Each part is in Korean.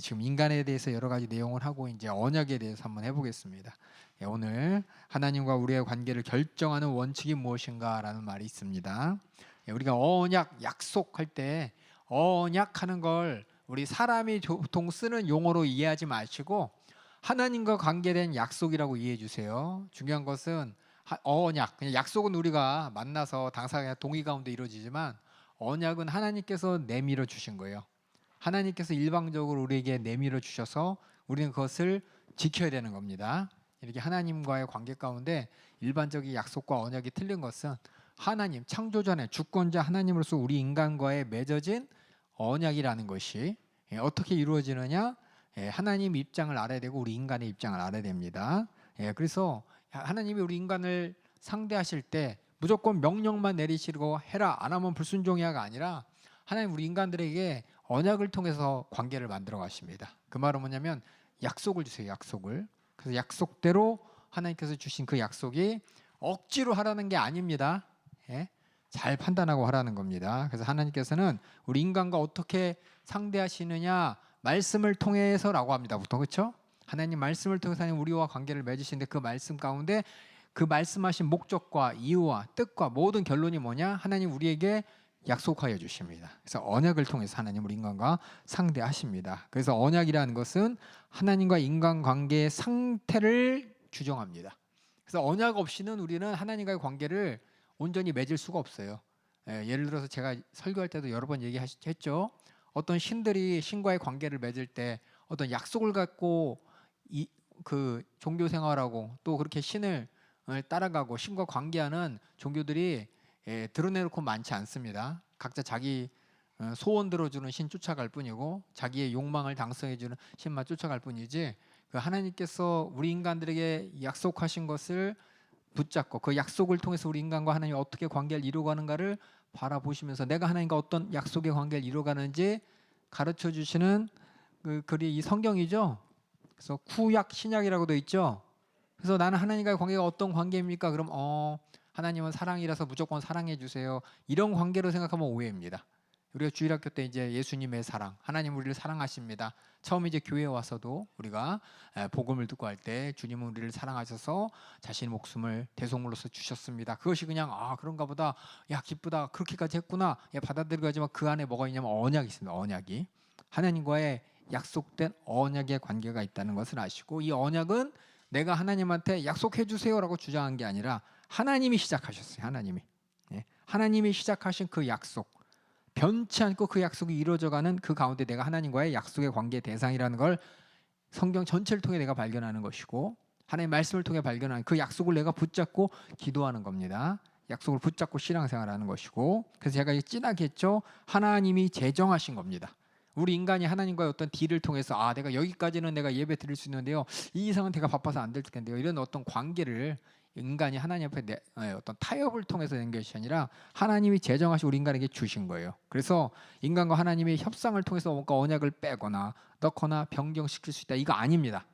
지금 인간에 대해서 여러 가지 내용을 하고 이제 언약에 대해서 한번 해보겠습니다. 오늘 하나님과 우리의 관계를 결정하는 원칙이 무엇인가라는 말이 있습니다. 우리가 언약, 약속할 때 언약하는 걸 우리 사람이 보통 쓰는 용어로 이해하지 마시고 하나님과 관계된 약속이라고 이해해 주세요. 중요한 것은 언약, 그냥 약속은 우리가 만나서 당사자 동의 가운데 이루어지지만 언약은 하나님께서 내밀어 주신 거예요. 하나님께서 일방적으로 우리에게 내밀어 주셔서 우리는 그것을 지켜야 되는 겁니다. 이렇게 하나님과의 관계 가운데 일반적인 약속과 언약이 틀린 것은 하나님, 창조자의 주권자 하나님으로서 우리 인간과의 맺어진 언약이라는 것이 어떻게 이루어지느냐? 하나님 입장을 알아야 되고 우리 인간의 입장을 알아야 됩니다. 그래서 하나님이 우리 인간을 상대하실 때 무조건 명령만 내리시고 해라, 안 하면 불순종이야가 아니라 하나님 우리 인간들에게 언약을 통해서 관계를 만들어 가십니다. 그 말은 뭐냐면 약속을 주세요. 약속을. 그래서 약속대로 하나님께서 주신 그 약속이 억지로 하라는 게 아닙니다. 잘 판단하고 하라는 겁니다. 그래서 하나님께서는 우리 인간과 어떻게 상대하시느냐 말씀을 통해서라고 합니다. 보통 그렇죠? 하나님 말씀을 통해서 하나님 우리와 관계를 맺으시는데 그 말씀 가운데 그 말씀하신 목적과 이유와 뜻과 모든 결론이 뭐냐? 하나님 우리에게 약속하여 주십니다. 그래서 언약을 통해서 하나님 우리 인간과 상대하십니다. 그래서 언약이라는 것은 하나님과 인간 관계의 상태를 규정합니다. 그래서 언약 없이는 우리는 하나님과의 관계를 온전히 맺을 수가 없어요. 예를 들어서 제가 설교할 때도 여러 번 얘기했죠. 어떤 신들이 신과의 관계를 맺을 때 어떤 약속을 갖고 그 종교 생활하고 또 그렇게 신을 따라가고 신과 관계하는 종교들이 드러내놓고 많지 않습니다. 각자 자기 소원 들어주는 신 쫓아갈 뿐이고 자기의 욕망을 달성해주는 신만 쫓아갈 뿐이지 그 하나님께서 우리 인간들에게 약속하신 것을 붙잡고 그 약속을 통해서 우리 인간과 하나님이 어떻게 관계를 이루어가는가를 바라보시면서 내가 하나님과 어떤 약속의 관계를 이루어가는지 가르쳐 주시는 그 글이 이 성경이죠. 그래서 구약 신약이라고 되어 있죠. 그래서 나는 하나님과의 관계가 어떤 관계입니까? 그럼 하나님은 사랑이라서 무조건 사랑해 주세요. 이런 관계로 생각하면 오해입니다. 우리가 주일학교 때 이제 예수님의 사랑, 하나님 우리를 사랑하십니다. 처음 이제 교회에 와서도 우리가 복음을 듣고 할 때 주님은 우리를 사랑하셔서 자신의 목숨을 대속물로서 주셨습니다. 그것이 그냥 그런가 보다, 야 기쁘다, 그렇게까지 했구나, 받아들이고 하지만 그 안에 뭐가 있냐면 언약이 있습니다. 언약이 하나님과의 약속된 언약의 관계가 있다는 것을 아시고 이 언약은 내가 하나님한테 약속해 주세요라고 주장한 게 아니라 하나님이 시작하셨어요. 하나님이 시작하신 그 약속, 변치 않고 그 약속이 이루어져가는 그 가운데 내가 하나님과의 약속의 관계 대상이라는 걸 성경 전체를 통해 내가 발견하는 것이고 하나님의 말씀을 통해 발견하는 그 약속을 내가 붙잡고 기도하는 겁니다. 약속을 붙잡고 신앙생활하는 것이고 그래서 제가 진하게 했죠. 하나님이 제정하신 겁니다. 우리 인간이 하나님과의 어떤 딜을 통해서 내가 여기까지는 내가 예배 드릴 수 있는데요, 이 이상은 제가 바빠서 안 될 텐데요, 이런 어떤 관계를 인간이 하나님 앞에 어떤 타협을 통해서 된 것이 아니라 하나님이 제정하시 우리 인간에게 주신 거예요. 그래서 인간과 하나님의 협상을 통해서 뭔가 언약을 빼거나 넣거나 변경시킬 수 있다, 이거 아닙니다.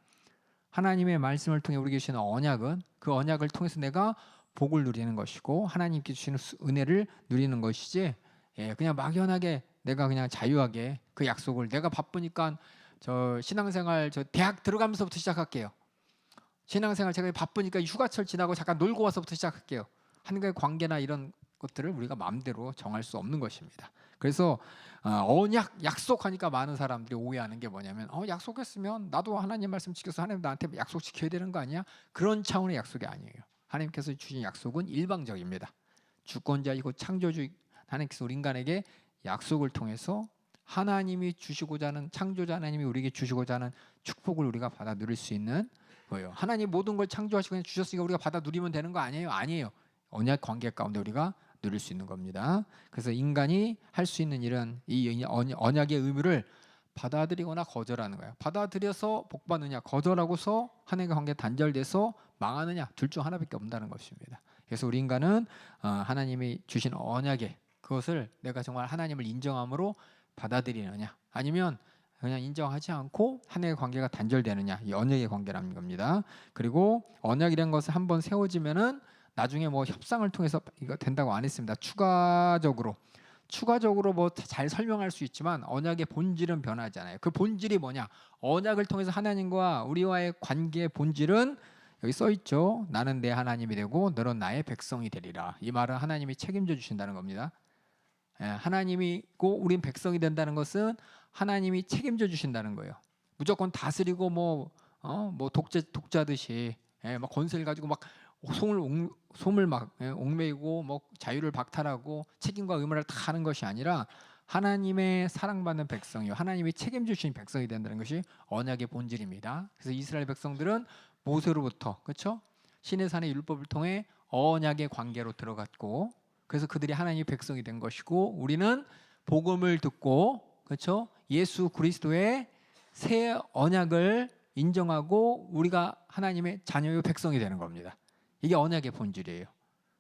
하나님의 말씀을 통해 우리에게 주시는 언약은 그 언약을 통해서 내가 복을 누리는 것이고 하나님께 주시는 은혜를 누리는 것이지 그냥 막연하게 내가 그냥 자유하게 그 약속을 내가 바쁘니까 저 신앙생활 저 대학 들어가면서부터 시작할게요. 신앙생활 제가 바쁘니까 휴가철 지나고 잠깐 놀고 와서부터 시작할게요. 하나님과의 관계나 이런 것들을 우리가 마음대로 정할 수 없는 것입니다. 그래서 언약, 약속하니까 많은 사람들이 오해하는 게 뭐냐면 약속했으면 나도 하나님 말씀 지켜서 하나님 나한테 약속 지켜야 되는 거 아니야? 그런 차원의 약속이 아니에요. 하나님께서 주신 약속은 일방적입니다. 주권자이고 창조주 하나님께서 우리 인간에게 약속을 통해서 하나님이 주시고자 하는, 창조자 하나님이 우리에게 주시고자 하는 축복을 우리가 받아 누릴 수 있는 거예요. 하나님 모든 걸 창조하시고 그냥 주셨으니까 우리가 받아 누리면 되는 거 아니에요? 아니에요. 언약 관계 가운데 우리가 누릴 수 있는 겁니다. 그래서 인간이 할 수 있는 일은 이 언약의 의무를 받아들이거나 거절하는 거예요. 받아들여서 복 받느냐, 거절하고서 하나님과 관계 단절돼서 망하느냐, 둘 중 하나밖에 없다는 것입니다. 그래서 우리 인간은 하나님이 주신 언약의 그것을 내가 정말 하나님을 인정함으로 받아들이느냐, 아니면 그냥 인정하지 않고 하나님의 관계가 단절되느냐, 이 언약의 관계라는 겁니다. 그리고 언약이라는 것을 한번 세워지면은 나중에 뭐 협상을 통해서 이거 된다고 안 했습니다. 추가적으로 추가적으로 뭐 잘 설명할 수 있지만 언약의 본질은 변하잖아요. 그 본질이 뭐냐? 언약을 통해서 하나님과 우리와의 관계의 본질은 여기 써 있죠. 나는 내 하나님이 되고 너는 나의 백성이 되리라. 이 말은 하나님이 책임져 주신다는 겁니다. 하나님이고 우린 백성이 된다는 것은 하나님이 책임져 주신다는 거예요. 무조건 다스리고 뭐 독자듯이 막 권세를 가지고 막 솜을 막 옥매이고 뭐 자유를 박탈하고 책임과 의무를 다 하는 것이 아니라 하나님의 사랑받는 백성이요, 하나님이 책임져 주신 백성이 된다는 것이 언약의 본질입니다. 그래서 이스라엘 백성들은 모세로부터, 그렇죠? 시내산의 율법을 통해 언약의 관계로 들어갔고, 그래서 그들이 하나님의 백성이 된 것이고, 우리는 복음을 듣고, 그렇죠? 예수 그리스도의 새 언약을 인정하고 우리가 하나님의 자녀의 백성이 되는 겁니다. 이게 언약의 본질이에요.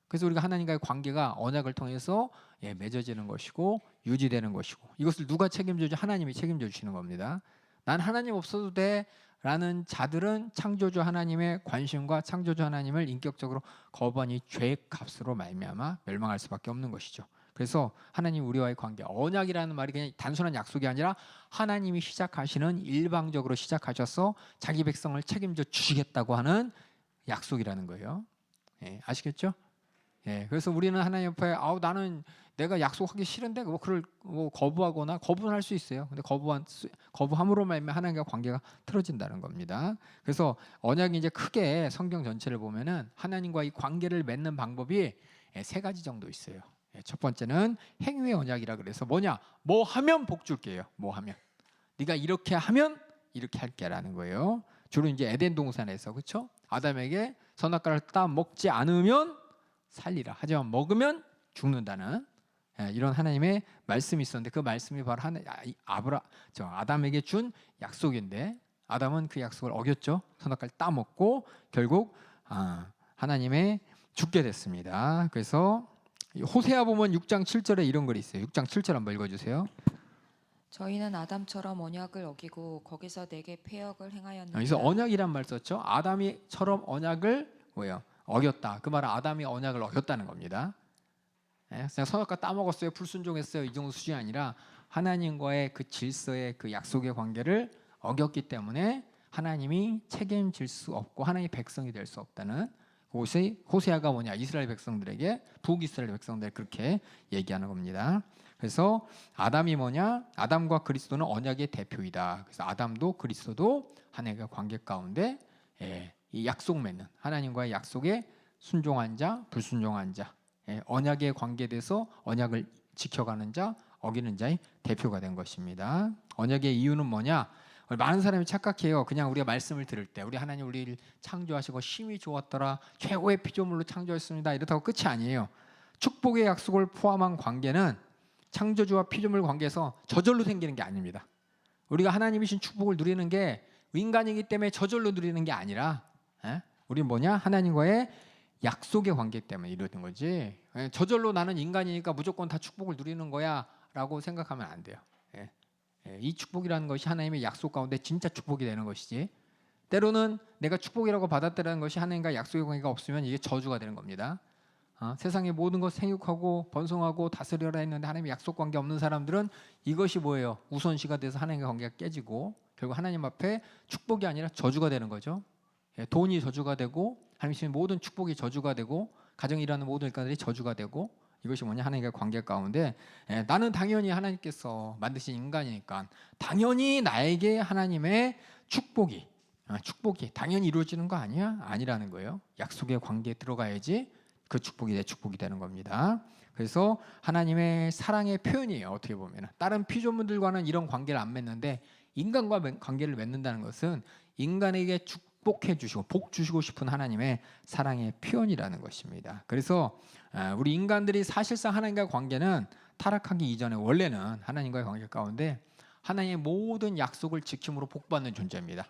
그래서 우리가 하나님과의 관계가 언약을 통해서 맺어지는 것이고 유지되는 것이고, 이것을 누가 책임져 주죠? 하나님이 책임져 주시는 겁니다. 난 하나님 없어도 돼 라는 자들은 창조주 하나님의 관심과 창조주 하나님을 인격적으로 거부하니 죄의 값으로 말미암아 멸망할 수밖에 없는 것이죠. 그래서 하나님 우리와의 관계, 언약이라는 말이 그냥 단순한 약속이 아니라 하나님이 시작하시는, 일방적으로 시작하셔서 자기 백성을 책임져 주시겠다고 하는 약속이라는 거예요. 아시겠죠? 그래서 우리는 하나님 옆에 나는 내가 약속하기 싫은데 그걸 거부하거나 거부는 할 수 있어요. 근데 거부함으로 말미암아 하나님과 관계가 틀어진다는 겁니다. 그래서 언약이 이제 크게 성경 전체를 보면은 하나님과 이 관계를 맺는 방법이 세 가지 정도 있어요. 첫 번째는 행위의 언약이라 그래서 뭐냐? 뭐 하면 복 줄게요. 뭐 하면 네가 이렇게 하면 이렇게 할게라는 거예요. 주로 이제 에덴 동산에서, 그렇죠? 아담에게 선악과를 따 먹지 않으면 살리라, 하지만 먹으면 죽는다는 이런 하나님의 말씀이 있었는데, 그 말씀이 바로 아담에게 준 약속인데, 아담은 그 약속을 어겼죠. 선악과를 따 먹고 결국 하나님의 죽게 됐습니다. 그래서 호세아 보면 6장 7절에 이런 글이 있어요. 6장 7절 한번 읽어주세요. 저희는 아담처럼 언약을 어기고 거기서 내게 패역을 행하였느니라. 여기서 언약이란 말 썼죠. 아담이처럼 언약을 어겼다. 그 말은 아담이 언약을 어겼다는 겁니다. 그냥 선악과 따먹었어요, 불순종했어요, 이 정도 수준이 아니라 하나님과의 그 질서의 그 약속의 관계를 어겼기 때문에 하나님이 책임질 수 없고 하나님의 백성이 될 수 없다는, 호세아가 뭐냐? 이스라엘 백성들에게, 북이스라엘 백성들 그렇게 얘기하는 겁니다. 그래서 아담이 뭐냐? 아담과 그리스도는 언약의 대표이다. 그래서 아담도 그리스도도 하나님과 관계 가운데 이 약속 맺는, 하나님과의 약속에 순종한 자, 불순종한 자, 언약의 관계에 대해서 언약을 지켜가는 자, 어기는 자의 대표가 된 것입니다. 언약의 이유는 뭐냐? 많은 사람이 착각해요. 그냥 우리가 말씀을 들을 때 우리 하나님 우리를 창조하시고 힘이 좋았더라, 최고의 피조물로 창조했습니다, 이렇다고 끝이 아니에요. 축복의 약속을 포함한 관계는 창조주와 피조물 관계에서 저절로 생기는 게 아닙니다. 우리가 하나님이신 축복을 누리는 게 인간이기 때문에 저절로 누리는 게 아니라 우리는 뭐냐? 하나님과의 약속의 관계 때문에 이루어진 거지. 저절로 나는 인간이니까 무조건 다 축복을 누리는 거야 라고 생각하면 안 돼요. 이 축복이라는 것이 하나님의 약속 가운데 진짜 축복이 되는 것이지, 때로는 내가 축복이라고 받았다는 것이 하나님과 약속의 관계가 없으면 이게 저주가 되는 겁니다. 세상의 모든 것 생육하고 번성하고 다스려라 했는데 하나님의 약속 관계 없는 사람들은 이것이 뭐예요? 우선시가 돼서 하나님과 관계가 깨지고 결국 하나님 앞에 축복이 아니라 저주가 되는 거죠. 돈이 저주가 되고 하나님의 모든 축복이 저주가 되고 가정에 일하는 모든 일꾼들이 저주가 되고, 이것이 뭐냐? 하나님과 관계 가운데 나는 당연히 하나님께서 만드신 인간이니까 당연히 나에게 하나님의 축복이 당연히 이루어지는 거 아니야? 아니라는 거예요. 약속의 관계에 들어가야지 그 축복이 내 축복이 되는 겁니다. 그래서 하나님의 사랑의 표현이에요. 어떻게 보면 다른 피조물들과는 이런 관계를 안 맺는데 인간과 관계를 맺는다는 것은 인간에게 축복해 주시고 복 주시고 싶은 하나님의 사랑의 표현이라는 것입니다. 그래서 우리 인간들이 사실상 하나님과의 관계는 타락하기 이전에 원래는 하나님과의 관계 가운데 하나님의 모든 약속을 지킴으로 복받는 존재입니다.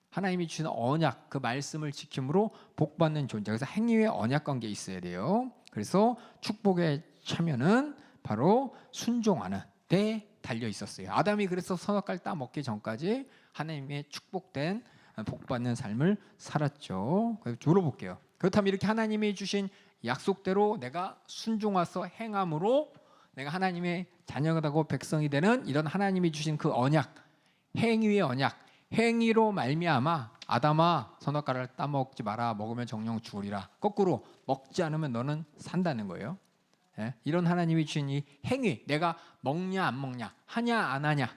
하나님이 주신 언약, 그 말씀을 지킴으로 복받는 존재. 그래서 행위의 언약 관계에 있어야 돼요. 그래서 축복의 참여는 바로 순종하는 데 달려 있었어요. 아담이 그래서 선악과를 따 먹기 전까지 하나님의 축복된 복받는 삶을 살았죠. 그래서 물어볼게요. 그렇다면 이렇게 하나님이 주신 약속대로 내가 순종해서 행함으로 내가 하나님의 자녀라고 백성이 되는 이런 하나님이 주신 그 언약, 행위의 언약, 행위로 말미암아 아담아 선악과를 따먹지 마라. 먹으면 정령 죽으리라. 거꾸로 먹지 않으면 너는 산다는 거예요. 예? 이런 하나님이 주신 이 행위, 내가 먹냐 안 먹냐, 하냐 안 하냐,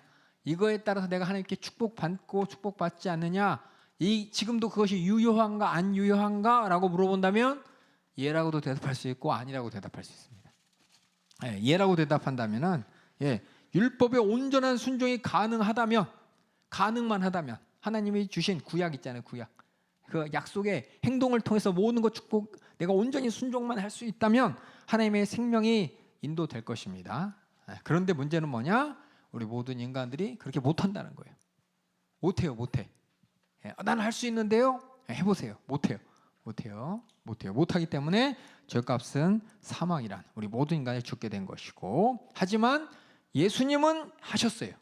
이거에 따라서 내가 하나님께 축복받고 축복받지 않느냐, 이 지금도 그것이 유효한가 안 유효한가라고 물어본다면 예라고도 대답할 수 있고 아니라고 대답할 수 있습니다. 예, 예라고 대답한다면은 율법의 온전한 순종이 가능하다면, 가능만 하다면, 하나님이 주신 구약 있잖아요, 구약. 그 약속의 행동을 통해서 모든 것 축복, 내가 온전히 순종만 할 수 있다면 하나님의 생명이 인도될 것입니다. 그런데 문제는 뭐냐? 우리 모든 인간들이 그렇게 못한다는 거예요. 못해요, 못해. 나는 할 수 있는데요. 해보세요. 못해요, 못해요, 못해요. 못하기 때문에 죄값은 사망이란 우리 모든 인간이 죽게 된 것이고, 하지만 예수님은 하셨어요.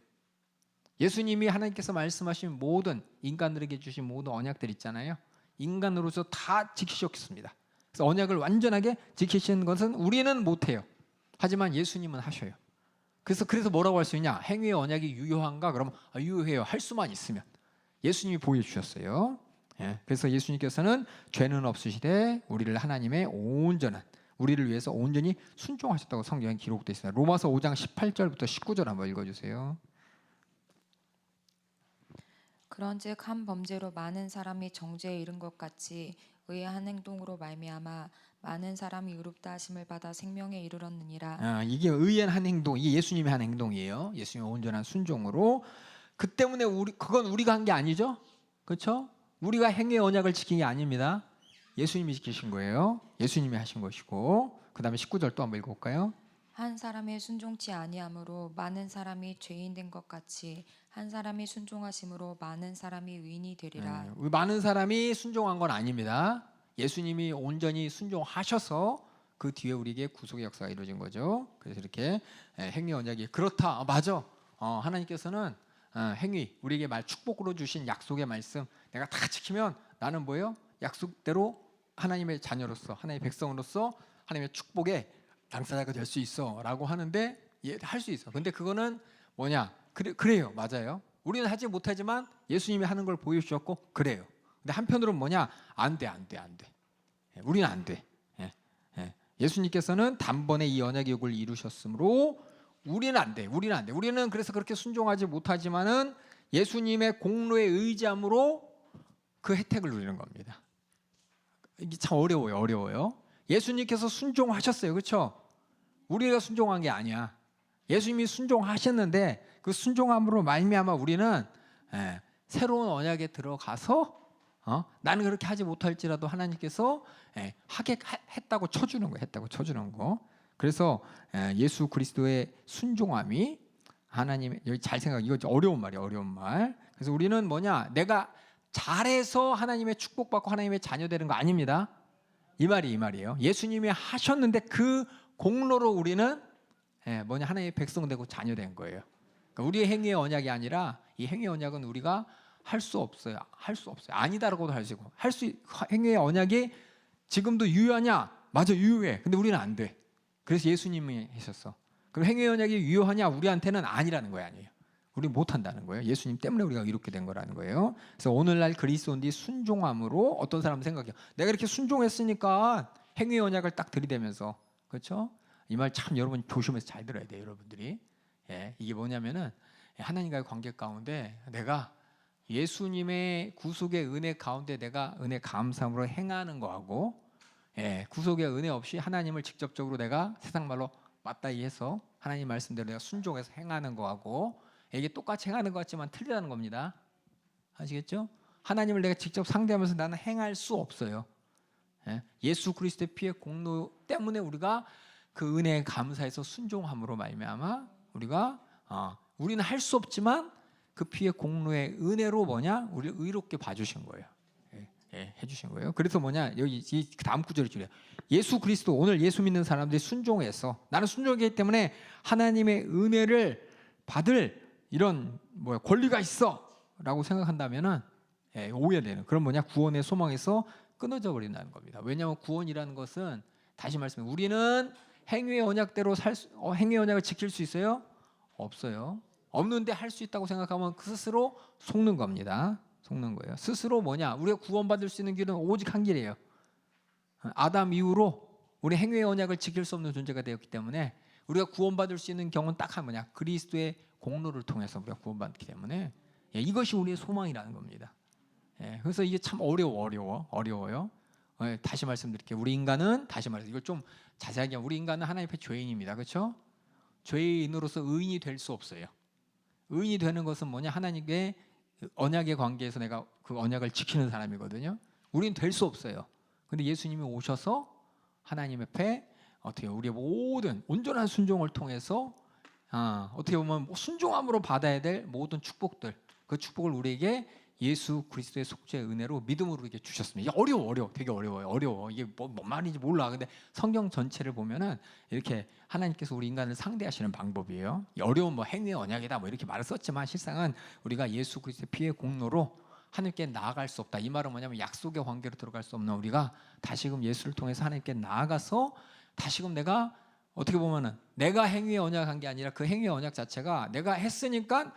예수님이 하나님께서 말씀하신 모든 인간들에게 주신 모든 언약들 있잖아요. 인간으로서 다 지키셨습니다. 그래서 언약을 완전하게 지키시는 것은 우리는 못해요. 하지만 예수님은 하셔요. 그래서 뭐라고 할 수 있냐? 행위의 언약이 유효한가? 그러면 유효해요. 할 수만 있으면. 예수님이 보여주셨어요. 그래서 예수님께서는 죄는 없으시되 우리를 하나님의 온전한, 우리를 위해서 온전히 순종하셨다고 성경에 기록되어 있습니다. 로마서 5장 18절부터 19절 한번 읽어주세요. 그런즉 한 범죄로 많은 사람이 정죄에 이른 것 같이 의의 한 행동으로 말미암아 많은 사람이 의롭다 하심을 받아 생명에 이르렀느니라. 이게 의의 한 행동, 이게 예수님이 한 행동이에요. 예수님의 온전한 순종으로. 그 때문에 그건 우리가 한 게 아니죠, 그렇죠? 우리가 행위의 언약을 지킨 게 아닙니다. 예수님이 지키신 거예요. 예수님이 하신 것이고. 그 다음에 19절 또 한번 읽어볼까요? 한 사람의 순종치 아니함으로 많은 사람이 죄인 된 것 같이 한 사람이 순종하심으로 많은 사람이 의인이 되리라. 많은 사람이 순종한 건 아닙니다. 예수님이 온전히 순종하셔서 그 뒤에 우리에게 구속의 역사가 이루어진 거죠. 그래서 이렇게 행위 언약이 그렇다. 맞아. 하나님께서는 행위, 우리에게 축복으로 주신 약속의 말씀 내가 다 지키면 나는 뭐예요? 약속대로 하나님의 자녀로서, 하나님의 백성으로서 하나님의 축복의 당사자가 될 수 있어 라고 하는데, 할 수 있어. 근데 그거는 뭐냐? 그래요. 맞아요. 우리는 하지 못하지만 예수님이 하는 걸 보여주셨고 그래요. 근데 한편으로는 뭐냐? 안 돼. 우리는 안 돼. 예수님께서는 단번에 이 언약의 욕을 이루셨으므로 우리는 안 돼. 우리는 그래서 그렇게 순종하지 못하지만은 예수님의 공로에 의지함으로 그 혜택을 누리는 겁니다. 이게 참 어려워요. 예수님께서 순종하셨어요, 그렇죠? 우리가 순종한 게 아니야. 예수님이 순종하셨는데 그 순종함으로 말미암아 우리는 새로운 언약에 들어가서 나는 그렇게 하지 못할지라도 하나님께서 하게 했다고 쳐주는 거. 그래서 예수 그리스도의 순종함이 하나님의, 여기 잘 생각, 이거 어려운 말. 그래서 우리는 뭐냐? 내가 잘해서 하나님의 축복받고 하나님의 자녀 되는 거 아닙니다. 이 말이에요. 예수님이 하셨는데 그 공로로 우리는 하나님의 백성 되고 자녀 된 거예요. 그러니까 우리의 행위의 언약이 아니라 이 행위의 언약은 우리가 할 수 없어요. 아니다라고도 할 수 있고, 행위의 언약이 지금도 유효하냐? 맞아, 유효해. 근데 우리는 안 돼. 그래서 예수님이 하셨어. 그럼 행위의 언약이 유효하냐? 우리한테는 아니라는 거예요. 아니에요. 우리 못 한다는 거예요. 예수님 때문에 우리가 이렇게 된 거라는 거예요. 그래서 오늘날 그리스도인들이 순종함으로 어떤 사람은 생각해요. 내가 이렇게 순종했으니까 행위의 언약을 딱 들이대면서, 그렇죠? 이 말 참 여러분 조심해서 잘 들어야 돼요, 여러분들이. 이게 뭐냐면은 하나님과의 관계 가운데 내가 예수님의 구속의 은혜 가운데 내가 은혜 감사함으로 행하는 거하고, 구속의 은혜 없이 하나님을 직접적으로 내가 세상 말로 맞다이 해서 하나님 말씀대로 내가 순종해서 행하는 거하고, 이게 똑같이 행하는 것 같지만 틀리다는 겁니다. 아시겠죠? 하나님을 내가 직접 상대하면서 나는 행할 수 없어요. 예수 그리스도의 피의 공로 때문에 우리가 그 은혜에 감사해서 순종함으로 말미암아 우리는 할 수 없지만 그 피의 공로의 은혜로 우리를 의롭게 봐주신 거예요. 해주신 거예요. 그래서 여기 이 다음 구절이 줄여요. 예수 그리스도, 오늘 예수 믿는 사람들이 순종해서 나는 순종이기 때문에 하나님의 은혜를 받을 이런 권리가 있어라고 생각한다면은 오해되는, 그럼 구원의 소망에서 끊어져 버린다는 겁니다. 왜냐하면 구원이라는 것은, 다시 말씀해, 우리는 행위의 언약대로 행위의 언약을 지킬 수 있어요? 없어요. 없는데 할 수 있다고 생각하면 그 스스로 속는 겁니다. 속는 거예요. 스스로 뭐냐? 우리가 구원받을 수 있는 길은 오직 한 길이에요. 아담 이후로 우리 행위의 언약을 지킬 수 없는 존재가 되었기 때문에 우리가 구원받을 수 있는 경우는 딱 한 뭐냐? 그리스도의 공로를 통해서 우리가 구원받기 때문에 이것이 우리의 소망이라는 겁니다. 그래서 이게 참 어려워요. 다시 말씀드릴게요. 우리 인간은 다시 말해서 이걸 좀 자세하게 하면 우리 인간은 하나님 앞에 죄인입니다. 그렇죠? 죄인으로서 의인이 될 수 없어요. 의인이 되는 것은 뭐냐? 하나님의 언약의 관계에서 내가 그 언약을 지키는 사람이거든요. 우리는 될 수 없어요. 근데 예수님이 오셔서 하나님 앞에 어떻게 우리의 모든 온전한 순종을 통해서 어떻게 보면 순종함으로 받아야 될 모든 축복들, 그 축복을 우리에게 예수 그리스도의 속죄의 은혜로 믿음으로 이렇게 주셨습니다. 이게 되게 어려워요. 이게 뭔 말인지 몰라. 근데 성경 전체를 보면은 이렇게 하나님께서 우리 인간을 상대하시는 방법이에요. 어려운 뭐 행위의 언약이다 뭐 이렇게 말을 썼지만 실상은 우리가 예수 그리스도의 피의 공로로 하나님께 나아갈 수 없다. 이 말은 뭐냐면 약속의 관계로 들어갈 수 없는 우리가 다시금 예수를 통해서 하나님께 나아가서 다시금 내가 어떻게 보면은 내가 행위의 언약한 게 아니라 그 행위의 언약 자체가 내가 했으니까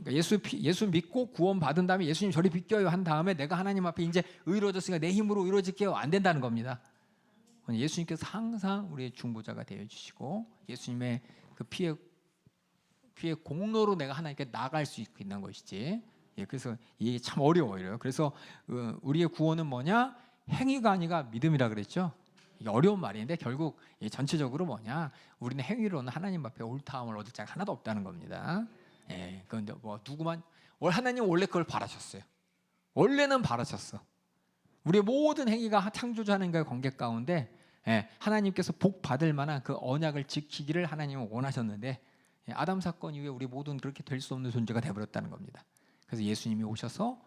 예수 믿고 구원 받은 다음에 예수님 저리 비껴요 한 다음에 내가 하나님 앞에 이제 의로워졌으니까 내 힘으로 의로워질게요 안 된다는 겁니다. 예수님께서 항상 우리의 중보자가 되어 주시고 예수님의 그 피의 공로로 내가 하나님께 나아갈 수 있는 것이지. 그래서 이게 참 어려워요. 그래서 우리의 구원은 뭐냐? 행위가 아니라 믿음이라 그랬죠. 이게 어려운 말인데 결국 전체적으로 뭐냐? 우리는 행위로는 하나님 앞에 옳다함을 얻을 자가 하나도 없다는 겁니다. 그런데 뭐 누구만 하나님 원래 그걸 바라셨어요. 원래는 바라셨어. 우리의 모든 행위가 창조주 하나님과의 관계 가운데 하나님께서 복 받을 만한 그 언약을 지키기를 하나님은 원하셨는데 아담 사건 이후에 우리 모두는 그렇게 될 수 없는 존재가 되어버렸다는 겁니다. 그래서 예수님이 오셔서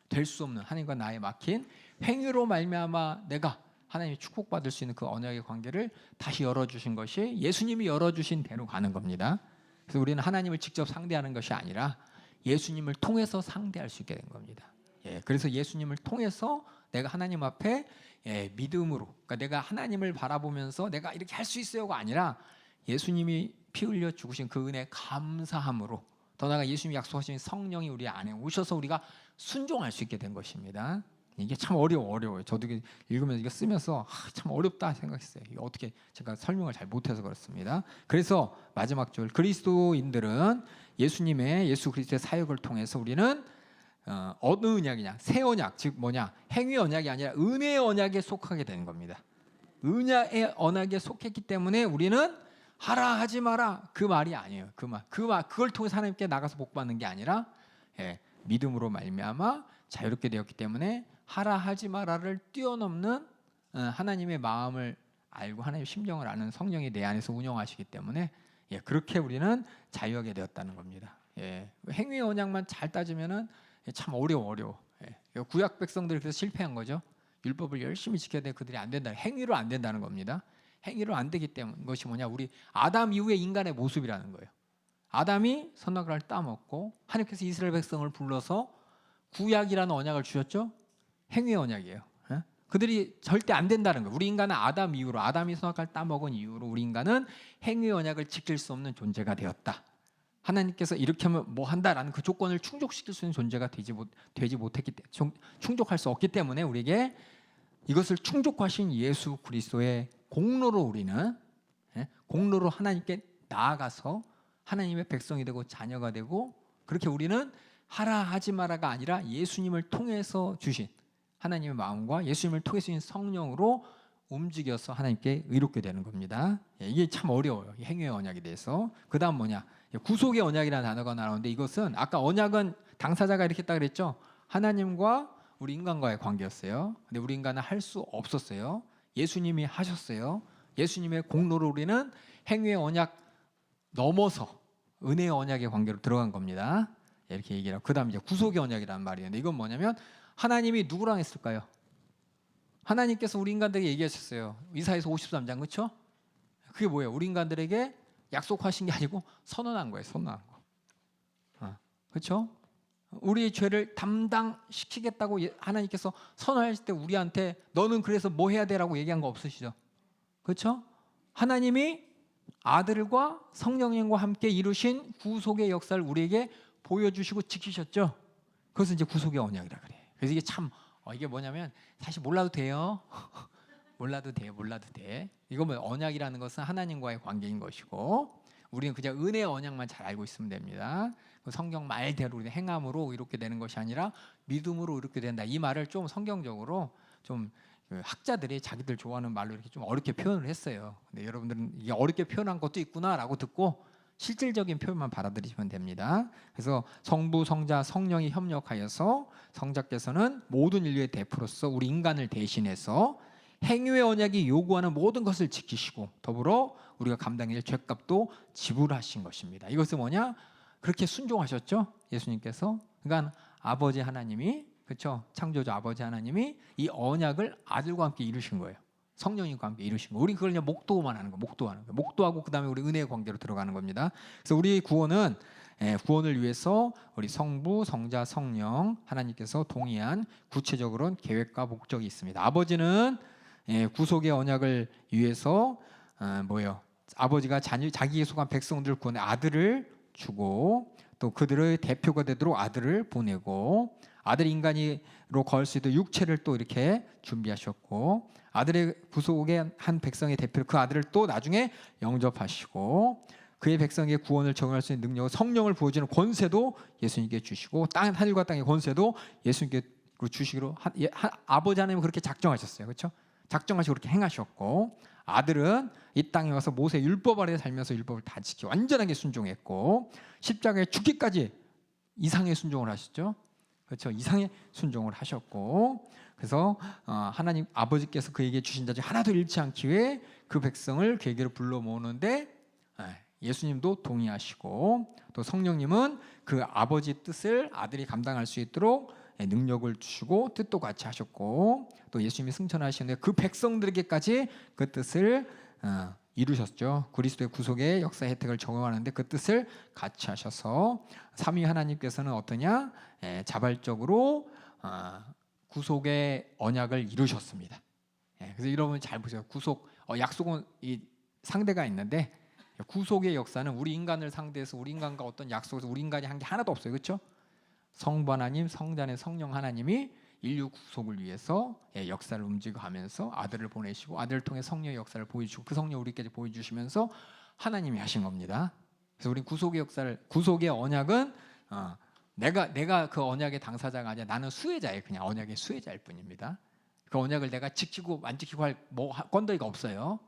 될 수 없는 하나님과 나의 막힌 행위로 말미암아 내가 하나님이 축복받을 수 있는 그 언약의 관계를 다시 열어주신 것이 예수님이 열어주신 대로 가는 겁니다. 그래서 우리는 하나님을 직접 상대하는 것이 아니라 예수님을 통해서 상대할 수 있게 된 겁니다. 그래서 예수님을 통해서 내가 하나님 앞에 믿음으로, 그러니까 내가 하나님을 바라보면서 내가 이렇게 할 수 있어요가 아니라 예수님이 피 흘려 죽으신 그 은혜 감사함으로 더 나아가 예수님이 약속하신 성령이 우리 안에 오셔서 우리가 순종할 수 있게 된 것입니다. 이게 참 어려워요. 저도 읽으면서 이거 쓰면서 참 어렵다 생각했어요. 이게 어떻게 제가 설명을 잘 못해서 그렇습니다. 그래서 마지막 줄 그리스도인들은 예수 그리스도의 사역을 통해서 우리는 어느 언약이냐? 새 언약, 즉 뭐냐? 행위 언약이 아니라 은혜의 언약에 속하게 되는 겁니다. 은혜의 언약에 속했기 때문에 우리는 하라 하지 마라 그 말이 아니에요. 그걸 통해서 하나님께 나가서 복 받는 게 아니라 믿음으로 말미암아 자유롭게 되었기 때문에 하라 하지 마라를 뛰어넘는 하나님의 마음을 알고 하나님의 심정을 아는 성령이 내 안에서 운영하시기 때문에 그렇게 우리는 자유하게 되었다는 겁니다. 행위의 언약만 잘 따지면은 참 어려워. 구약 백성들이 그래서 실패한 거죠. 율법을 열심히 지켜야 돼 그들이 안 된다. 행위로 안 된다는 겁니다. 행위로 안 되기 때문에 것이 뭐냐? 우리 아담 이후의 인간의 모습이라는 거예요. 아담이 선악과를 따먹고 하나님께서 이스라엘 백성을 불러서 구약이라는 언약을 주셨죠. 행위의 언약이에요. 그들이 절대 안 된다는 거예요. 우리 인간은 아담 이후로 아담이 선악과를 따먹은 이후로 우리 인간은 행위의 언약을 지킬 수 없는 존재가 되었다. 하나님께서 이렇게 하면 뭐 한다라는 그 조건을 충족시킬 수 있는 존재가 되지 못했기 때문에 충족할 수 없기 때문에 우리에게 이것을 충족하신 예수 그리스도의 공로로 우리는 공로로 하나님께 나아가서 하나님의 백성이 되고 자녀가 되고 그렇게 우리는 하라 하지 마라가 아니라 예수님을 통해서 주신 하나님의 마음과 예수님을 통해서 주신 성령으로 움직여서 하나님께 의롭게 되는 겁니다. 이게 참 어려워요. 행위의 언약에 대해서. 그 다음 뭐냐? 구속의 언약이라는 단어가 나오는데 이것은 아까 언약은 당사자가 이렇게 했다 그랬죠. 하나님과 우리 인간과의 관계였어요. 근데 우리 인간은 할 수 없었어요. 예수님이 하셨어요. 예수님의 공로로 우리는 행위의 언약 넘어서 은혜의 언약의 관계로 들어간 겁니다. 이렇게 얘기를 하고 그다음 이제 구속의 언약이라는 말이었는데 이건 뭐냐면 하나님이 누구랑 했을까요? 하나님께서 우리 인간들에게 얘기하셨어요. 이사야서 53장 그렇죠? 그게 뭐예요? 우리 인간들에게 약속하신 게 아니고 선언한 거예요. 선언한 거. 그렇죠? 우리의 죄를 담당시키겠다고 하나님께서 선언하실 때 우리한테 너는 그래서 뭐 해야 돼라고 얘기한 거 없으시죠? 그렇죠? 하나님이 아들과 성령님과 함께 이루신 구속의 역사를 우리에게 보여주시고 지키셨죠. 그것은 이제 구속의 언약이라 그래요. 그래서 이게 참 이게 뭐냐면 사실 몰라도 돼요. 몰라도 돼. 이거 뭐 언약이라는 것은 하나님과의 관계인 것이고 우리는 그냥 은혜의 언약만 잘 알고 있으면 됩니다. 성경 말대로 우리 행함으로 이렇게 되는 것이 아니라 믿음으로 이렇게 된다. 이 말을 좀 성경적으로 좀 학자들이 자기들 좋아하는 말로 이렇게 좀 어렵게 표현을 했어요. 근데 여러분들은 이게 어렵게 표현한 것도 있구나라고 듣고 실질적인 표현만 받아들이시면 됩니다. 그래서 성부, 성자, 성령이 협력하여서 성자께서는 모든 인류의 대표로서 우리 인간을 대신해서 행위의 언약이 요구하는 모든 것을 지키시고 더불어 우리가 감당해야 할 죄값도 지불하신 것입니다. 이것은 뭐냐? 그렇게 순종하셨죠, 예수님께서. 그러니까 아버지 하나님이, 그렇죠, 창조주 아버지 하나님이 이 언약을 아들과 함께 이루신 거예요. 성령님과 함께 이루신 거. 우리 그걸 그냥 목도만 하는 거, 목도하고 그다음에 우리 은혜의 관계로 들어가는 겁니다. 그래서 우리 구원은 구원을 위해서 우리 성부, 성자, 성령 하나님께서 동의한 구체적으로는 계획과 목적이 있습니다. 아버지는 구속의 언약을 위해서 아버지가 자기의 속한 백성들을 구원해 아들을 주고 또 그들의 대표가 되도록 아들을 보내고 아들 인간으로 거할 수 있도록 육체를 또 이렇게 준비하셨고 아들의 구속의 한 백성의 대표로 그 아들을 또 나중에 영접하시고 그의 백성의 구원을 정할 수 있는 능력을 성령을 부어주는 권세도 예수님께 주시고 하늘과 땅의 권세도 예수님께 주시기로 아버지 하나님은 그렇게 작정하셨어요. 그렇죠? 작정하시고 그렇게 행하셨고 아들은 이 땅에 와서 모세 율법 아래 살면서 율법을 다 지키고 완전하게 순종했고 십자가에 죽기까지 이상의 순종을 하셨죠. 그렇죠? 이상의 순종을 하셨고 그래서 하나님 아버지께서 그에게 주신 자 중 하나도 잃지 않기 위해 그 백성을 그에게로 불러 모으는데 예수님도 동의하시고 또 성령님은 그 아버지 뜻을 아들이 감당할 수 있도록 능력을 주시고 뜻도 같이 하셨고 또 예수님이 승천하시는데 그 백성들에게까지 그 뜻을 이루셨죠. 그리스도의 구속의 역사 혜택을 적용하는데 그 뜻을 같이 하셔서 삼위 하나님께서는 어떠냐? 자발적으로 구속의 언약을 이루셨습니다. 그래서 여러분 잘 보세요. 구속 약속은 이 상대가 있는데 구속의 역사는 우리 인간을 상대해서 우리 인간과 어떤 약속에서 우리 인간이 한 게 하나도 없어요. 그렇죠? 성부 하나님, 성자의 성령 하나님이 인류 구속을 위해서 역사를 움직여가면서 아들을 보내시고 아들을 통해 성령의 역사를 보여주고 그 성령 우리까지 보여주시면서 하나님이 하신 겁니다. 그래서 우리 구속의 역사를 구속의 언약은 내가 그 언약의 당사자가 아니라 나는 수혜자예요. 그냥 언약의 수혜자일 뿐입니다. 그 언약을 내가 지키고 안 지키고 할 건더기가 없어요.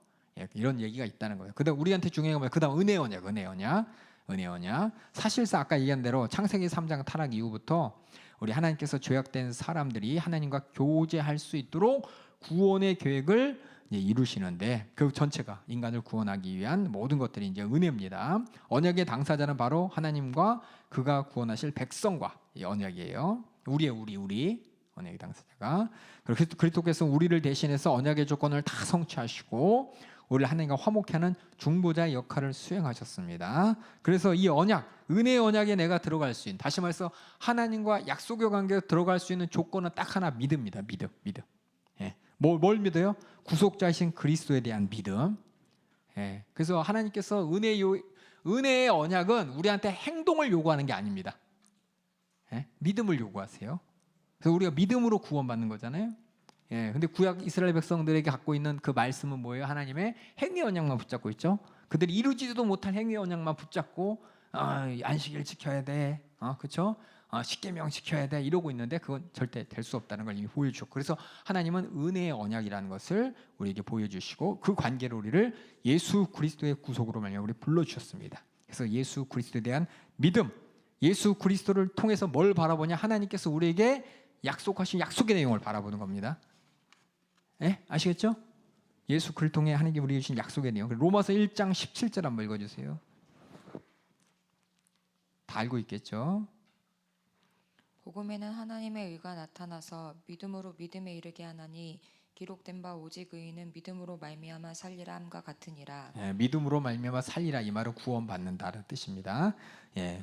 이런 얘기가 있다는 거예요. 그다음 우리한테 중요한 건 뭐예요? 그다음 은혜 언약. 사실상 아까 얘기한 대로 창세기 3장 타락 이후부터 우리 하나님께서 죄악된 사람들이 하나님과 교제할 수 있도록 구원의 계획을 이루시는데 그 전체가 인간을 구원하기 위한 모든 것들이 이제 은혜입니다. 언약의 당사자는 바로 하나님과 그가 구원하실 백성과 이 언약이에요. 우리 언약의 당사자가 그리스도께서 우리를 대신해서 언약의 조건을 다 성취하시고 우리를 하나님과 화목케 하는 중보자의 역할을 수행하셨습니다. 그래서 이 언약, 은혜의 언약에 내가 들어갈 수 있는, 다시 말해서 하나님과 약속의 관계에 들어갈 수 있는 조건은 딱 하나, 믿음입니다. 믿음. 뭘 믿어요? 구속자이신 그리스도에 대한 믿음. 그래서 하나님께서 은혜의 언약은 우리한테 행동을 요구하는 게 아닙니다. 믿음을 요구하세요. 그래서 우리가 믿음으로 구원받는 거잖아요. 근데 구약 이스라엘 백성들에게 갖고 있는 그 말씀은 뭐예요? 하나님의 행위 언약만 붙잡고 있죠. 그들이 이루지도 못할 행위 언약만 붙잡고 안식일 지켜야 돼, 그렇죠? 십계명 지켜야 돼 이러고 있는데 그건 절대 될 수 없다는 걸 이미 보여주셨고 그래서 하나님은 은혜의 언약이라는 것을 우리에게 보여주시고 그 관계로 우리를 예수 그리스도의 구속으로 말미암아 우리 불러주셨습니다. 그래서 예수 그리스도에 대한 믿음, 예수 그리스도를 통해서 뭘 바라보냐? 하나님께서 우리에게 약속하신 약속의 내용을 바라보는 겁니다. 아시겠죠? 예수 그리스도를 통해 하나님께 우리에게 주신 약속의 내용. 로마서 1장 17절 한번 읽어주세요. 다 알고 있겠죠? 복음에는 하나님의 의가 나타나서 믿음으로 믿음에 이르게 하나니 기록된 바 오직 의인은 믿음으로 말미암아 살리라 함과 같으니라. 믿음으로 말미암아 살리라, 이 말은 구원받는다는 뜻입니다.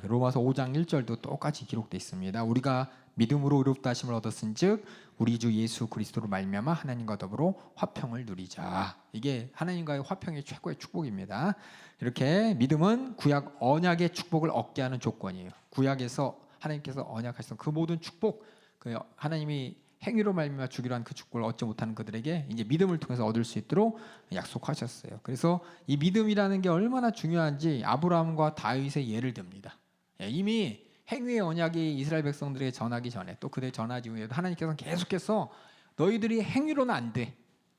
로마서 5장 1절도 똑같이 기록되어 있습니다. 우리가 믿음으로 의롭다 하심을 얻었은즉 우리 주 예수 그리스도로 말미암아 하나님과 더불어 화평을 누리자. 이게 하나님과의 화평의 최고의 축복입니다. 이렇게 믿음은 구약 언약의 축복을 얻게 하는 조건이에요. 구약에서 하나님께서 언약하신 그 모든 축복, 그 하나님이 행위로 말미암아 주기로 한 그 축복을 얻지 못하는 그들에게 이제 믿음을 통해서 얻을 수 있도록 약속하셨어요. 그래서 이 믿음이라는 게 얼마나 중요한지 아브라함과 다윗의 예를 듭니다. 이미 행위의 언약이 이스라엘 백성들에게 전하기 전에 또 그들 전하기 후에도 하나님께서는 계속해서 너희들이 행위로는 안 돼,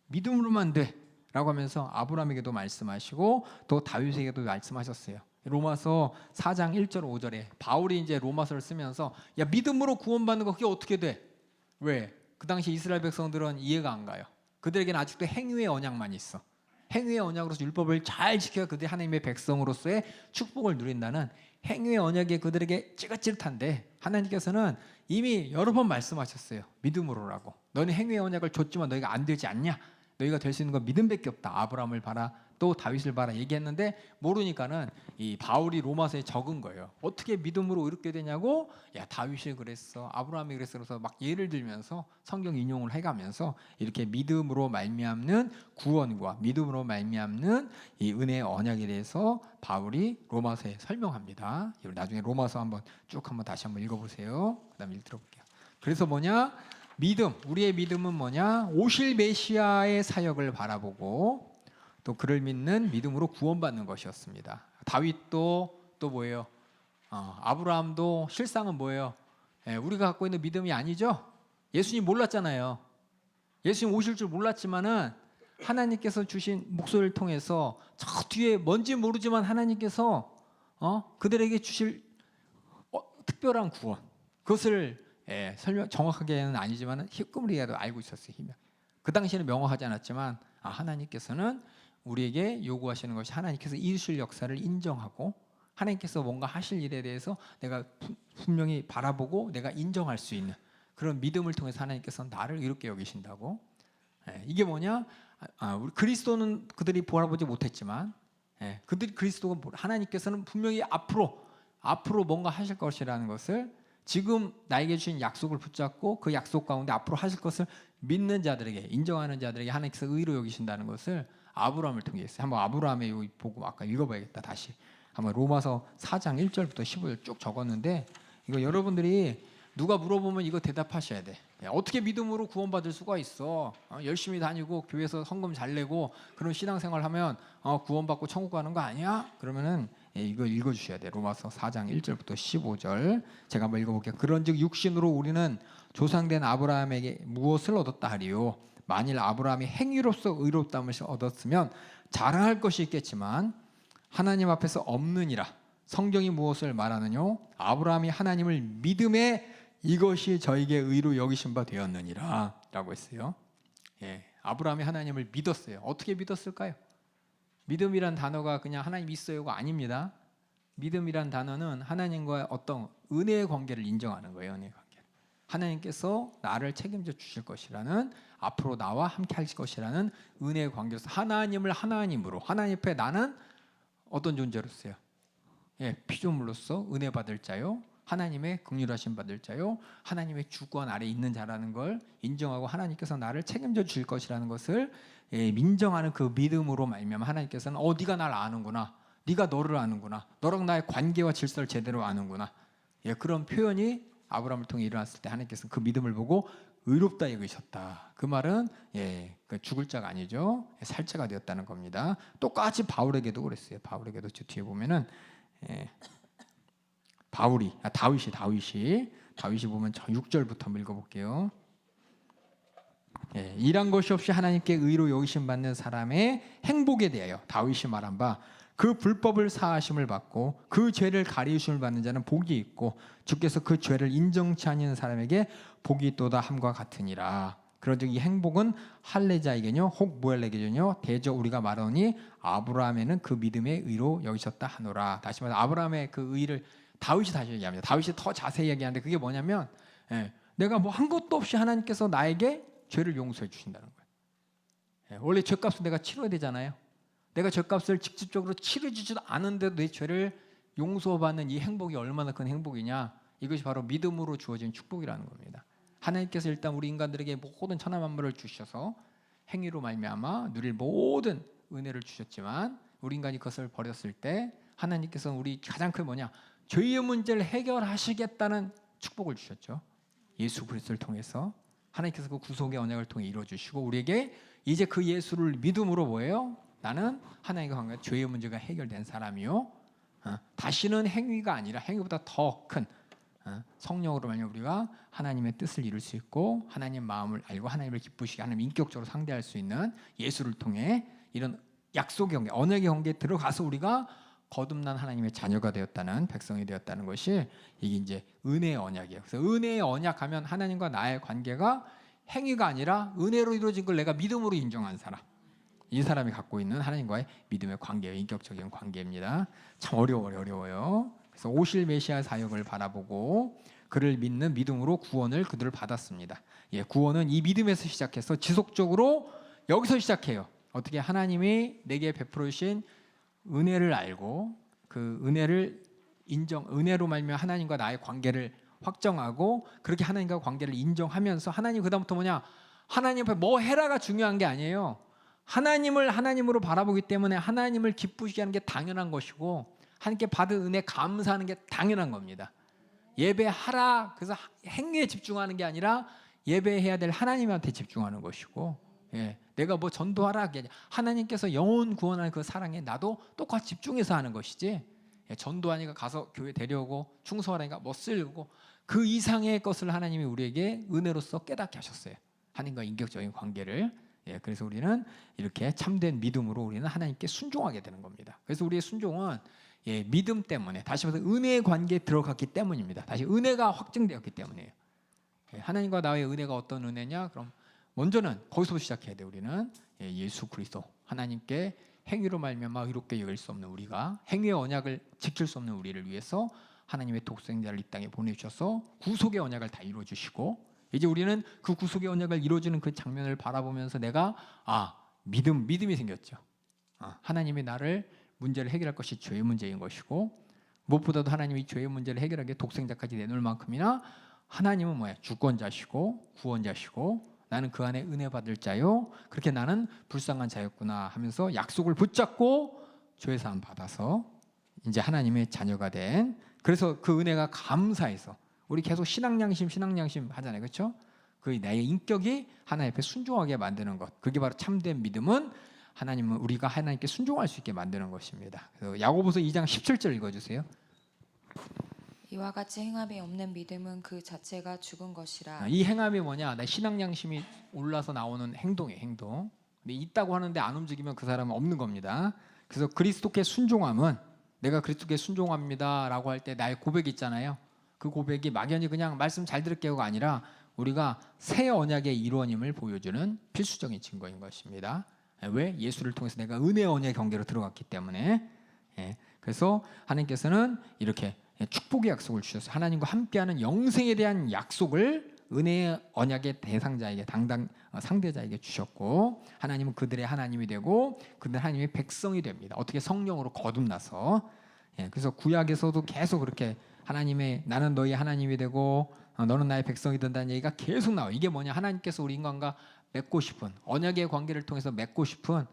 믿음으로만 돼 라고 하면서 아브라함에게도 말씀하시고 또 다윗에게도 말씀하셨어요. 로마서 4장 1절 5절에 바울이 이제 로마서를 쓰면서 야, 믿음으로 구원받는 거 그게 어떻게 돼? 왜? 그 당시 이스라엘 백성들은 이해가 안 가요. 그들에게는 아직도 행위의 언약만 있어. 행위의 언약으로서 율법을 잘 지켜야 그들이 하나님의 백성으로서의 축복을 누린다는 행위의 언약이 그들에게 찌긋찌긋한데, 하나님께서는 이미 여러 번 말씀하셨어요. 믿음으로라고. 너는 행위의 언약을 줬지만 너희가 안 되지 않냐? 너희가 될 수 있는 건 믿음밖에 없다. 아브라함을 봐라, 또 다윗을 봐라 얘기했는데 모르니까는 이 바울이 로마서에 적은 거예요. 어떻게 믿음으로 이렇게 되냐고, 야 다윗이 그랬어, 아브라함이 그랬어, 그래서 막 예를 들면서 성경 인용을 해가면서 이렇게 믿음으로 말미암는 구원과 믿음으로 말미암는 이 은혜의 언약에 대해서 바울이 로마서에 설명합니다. 나중에 로마서 한번 쭉 한번 다시 한번 읽어보세요. 그다음에 들어볼게요. 그래서 뭐냐? 믿음, 우리의 믿음은 뭐냐? 오실 메시아의 사역을 바라보고 또 그를 믿는 믿음으로 구원받는 것이었습니다. 다윗도 또 뭐예요? 아브라함도 실상은 뭐예요? 우리가 갖고 있는 믿음이 아니죠. 예수님 몰랐잖아요. 예수님 오실 줄 몰랐지만은 하나님께서 주신 목소리를 통해서 저 뒤에 뭔지 모르지만 하나님께서 그들에게 주실 특별한 구원, 그것을 설명 정확하게는 아니지만 희끄무리라도 알고 있었어요. 그 당시에는 명확하지 않았지만 하나님께서는 우리에게 요구하시는 것이 하나님께서 이루실 역사를 인정하고 하나님께서 뭔가 하실 일에 대해서 내가 분명히 바라보고 내가 인정할 수 있는 그런 믿음을 통해서 하나님께서 나를 이롭게 여기신다고. 이게 뭐냐? 우리 그리스도는 그들이 바라보지 못했지만 그들이 그리스도가 하나님께서는 분명히 앞으로 뭔가 하실 것이라는 것을 지금 나에게 주신 약속을 붙잡고 그 약속 가운데 앞으로 하실 것을 믿는 자들에게, 인정하는 자들에게 하나님께서 의로 여기신다는 것을 아브라함을 통해 했어요. 한번 아브라함의 요 보고 아까 읽어봐야겠다. 다시 한번 로마서 4장 1절부터 15절 쭉 적었는데 이거 여러분들이 누가 물어보면 이거 대답하셔야 돼. 어떻게 믿음으로 구원받을 수가 있어? 열심히 다니고 교회에서 헌금 잘 내고 그런 신앙생활하면 구원받고 천국 가는 거 아니야? 그러면은 이거 읽어주셔야 돼. 로마서 4장 1절부터 15절 제가 한번 읽어볼게요. 그런즉 육신으로 우리는 조상된 아브라함에게 무엇을 얻었다 하리요? 만일 아브라함이 행위로서 의롭다함을 얻었으면 자랑할 것이 있겠지만 하나님 앞에서 없느니라. 성경이 무엇을 말하느뇨? 아브라함이 하나님을 믿음에 이것이 저에게 의로 여기신 바 되었느니라 라고 했어요. 아브라함이 하나님을 믿었어요. 어떻게 믿었을까요? 믿음이란 단어가 그냥 하나님 있어요가 아닙니다. 믿음이란 단어는 하나님과의 어떤 은혜의 관계를 인정하는 거예요. 은혜의 관계. 하나님께서 나를 책임져 주실 것이라는, 앞으로 나와 함께 하실 것이라는 은혜의 관계로서 하나님을 하나님으로, 하나님 앞에 나는 어떤 존재로서요? 피조물로서 은혜 받을 자요, 하나님의 긍휼하심 받을 자요, 하나님의 주권 아래 있는 자라는 걸 인정하고 하나님께서 나를 책임져 주실 것이라는 것을 인정하는 그 믿음으로 말미암아 하나님께서는 네가 나를 아는구나, 네가 너를 아는구나, 너랑 나의 관계와 질서를 제대로 아는구나, 그런 표현이 아브라함을 통해 일어났을 때 하나님께서는 그 믿음을 보고 의롭다 여기셨다. 그 말은 죽을 자가 아니죠, 살 자가 되었다는 겁니다. 똑같이 바울에게도 그랬어요. 바울에게도 저 뒤에 보면은 다윗이 보면 저 6절부터 한번 읽어볼게요. 일한 것이 없이 하나님께 의로 여기심 받는 사람의 행복에 대하여 다윗이 말한 바 그 불법을 사하심을 받고 그 죄를 가리우심을 받는 자는 복이 있고 주께서 그 죄를 인정치 아니하는 사람에게 복이 있도다 함과 같으니라. 그런즉 이 행복은 할례자에게뇨 혹 무할례에게뇨 대저 우리가 말하니 아브라함에는 그 믿음의 의로 여기셨다 하노라. 다시 말해 아브라함의 그 의를 다윗이 다시 얘기합니다. 다윗이 더 자세히 얘기하는데 그게 뭐냐면 내가 뭐 한 것도 없이 하나님께서 나에게 죄를 용서해 주신다는 거예요. 원래 죄값을 내가 치러야 되잖아요. 내가 죄값을 직접적으로 치르지도 않은데도 내 죄를 용서받는 이 행복이 얼마나 큰 행복이냐. 이것이 바로 믿음으로 주어진 축복이라는 겁니다. 하나님께서 일단 우리 인간들에게 모든 천하 만물을 주셔서 행위로 말미암아 누릴 모든 은혜를 주셨지만 우리 인간이 그것을 버렸을 때 하나님께서는 우리 가장 큰 뭐냐, 죄의 문제를 해결하시겠다는 축복을 주셨죠. 예수 그리스도를 통해서 하나님께서 그 구속의 언약을 통해 이루어주시고 우리에게 이제 그 예수를 믿음으로 뭐예요? 나는 하나님과 관계한 죄의 문제가 해결된 사람이요, 다시는 행위가 아니라 행위보다 더 큰 성령으로 말미암아 우리가 하나님의 뜻을 이룰 수 있고 하나님 마음을 알고 하나님을 기쁘시게 하나님 인격적으로 상대할 수 있는 예수를 통해 이런 약속의 관계, 언약의 관계에 들어가서 우리가 거듭난 하나님의 자녀가 되었다는, 백성이 되었다는 것이 이게 이제 은혜의 언약이에요. 그래서 은혜의 언약하면 하나님과 나의 관계가 행위가 아니라 은혜로 이루어진 걸 내가 믿음으로 인정한 사람, 이 사람이 갖고 있는 하나님과의 믿음의 관계예요. 인격적인 관계입니다. 참 어려워요. 그래서 오실 메시아 사역을 바라보고 그를 믿는 믿음으로 구원을 그들을 받았습니다. 구원은 이 믿음에서 시작해서 지속적으로 여기서 시작해요. 어떻게 하나님이 내게 베풀어 주신 은혜를 알고 그 은혜를 은혜로 말미암아 하나님과 나의 관계를 확정하고 그렇게 하나님과 관계를 인정하면서 하나님 그다음부터 뭐냐, 하나님 앞에 뭐 해라가 중요한 게 아니에요. 하나님을 하나님으로 바라보기 때문에 하나님을 기쁘시게 하는 게 당연한 것이고 하나님께 받은 은혜 감사하는 게 당연한 겁니다. 예배하라, 그래서 행위에 집중하는 게 아니라 예배해야 될 하나님한테 집중하는 것이고, 내가 뭐 전도하라, 하나님께서 영혼 구원하는 그 사랑에 나도 똑같이 집중해서 하는 것이지, 전도하니까 가서 교회 데려오고 충성하라니까 뭐 쓸고, 그 이상의 것을 하나님이 우리에게 은혜로서 깨닫게 하셨어요. 하나님과 인격적인 관계를. 그래서 우리는 이렇게 참된 믿음으로 우리는 하나님께 순종하게 되는 겁니다. 그래서 우리의 순종은 믿음 때문에, 다시 말해서 은혜의 관계에 들어갔기 때문입니다. 다시 은혜가 확증되었기 때문이에요. 하나님과 나의 은혜가 어떤 은혜냐? 그럼 먼저는 거기서 시작해야 돼요. 우리는 예수 그리스도, 하나님께 행위로 말미암아 의롭게 여길 수 없는 우리가, 행위의 언약을 지킬 수 없는 우리를 위해서 하나님의 독생자를 이 땅에 보내주셔서 구속의 언약을 다 이루어주시고, 이제 우리는 그 구속의 언약을 이루어주는 그 장면을 바라보면서 내가 믿음이 생겼죠. 하나님이 나를 문제를 해결할 것이 죄의 문제인 것이고, 무엇보다도 하나님이 죄의 문제를 해결하기에 독생자까지 내놓을 만큼이나 하나님은 뭐야? 주권자시고 구원자시고 나는 그 안에 은혜 받을 자요, 그렇게 나는 불쌍한 자였구나 하면서 약속을 붙잡고 죄 사함 받아서 이제 하나님의 자녀가 된, 그래서 그 은혜가 감사해서 우리 계속 신앙양심 하잖아요. 그렇죠? 그 나의 인격이 하나님 앞에 순종하게 만드는 것, 그게 바로 참된 믿음은 하나님은 우리가 하나님께 순종할 수 있게 만드는 것입니다. 그래서 야고보서 2장 17절 읽어주세요. 이와 같이 행함이 없는 믿음은 그 자체가 죽은 것이라. 이 행함이 뭐냐? 내 신앙양심이 올라서 나오는 행동이에요. 행동. 근데 있다고 하는데 안 움직이면 그 사람은 없는 겁니다. 그래서 그리스도께 순종함은, 내가 그리스도께 순종합니다라고 할 때 나의 고백이 있잖아요. 그 고백이 막연히 그냥 말씀 잘 들을게요가 아니라 우리가 새 언약의 일원임을 보여주는 필수적인 증거인 것입니다. 왜? 예수를 통해서 내가 은혜 언약의 관계로 들어갔기 때문에. 그래서 하나님께서는 이렇게 축복의 약속을 주셔서 하나님과 함께하는 영생에 대한 약속을 은혜의 언약의 대상자에게, 당당 상대자에게 주셨고, 하나님은 그들의 하나님이 되고 그들 하나님의 백성이 됩니다. 어떻게? 성령으로 거듭나서. 그래서 구약에서도 계속 그렇게 하나님의, 나는 너희 하나님이 되고 너는 나의 백성이 된다는 얘기가 계속 나와요. 이게 뭐냐? 하나님께서 우리 인간과 맺고 싶은 언약의 관계를 통해서 맺고 싶은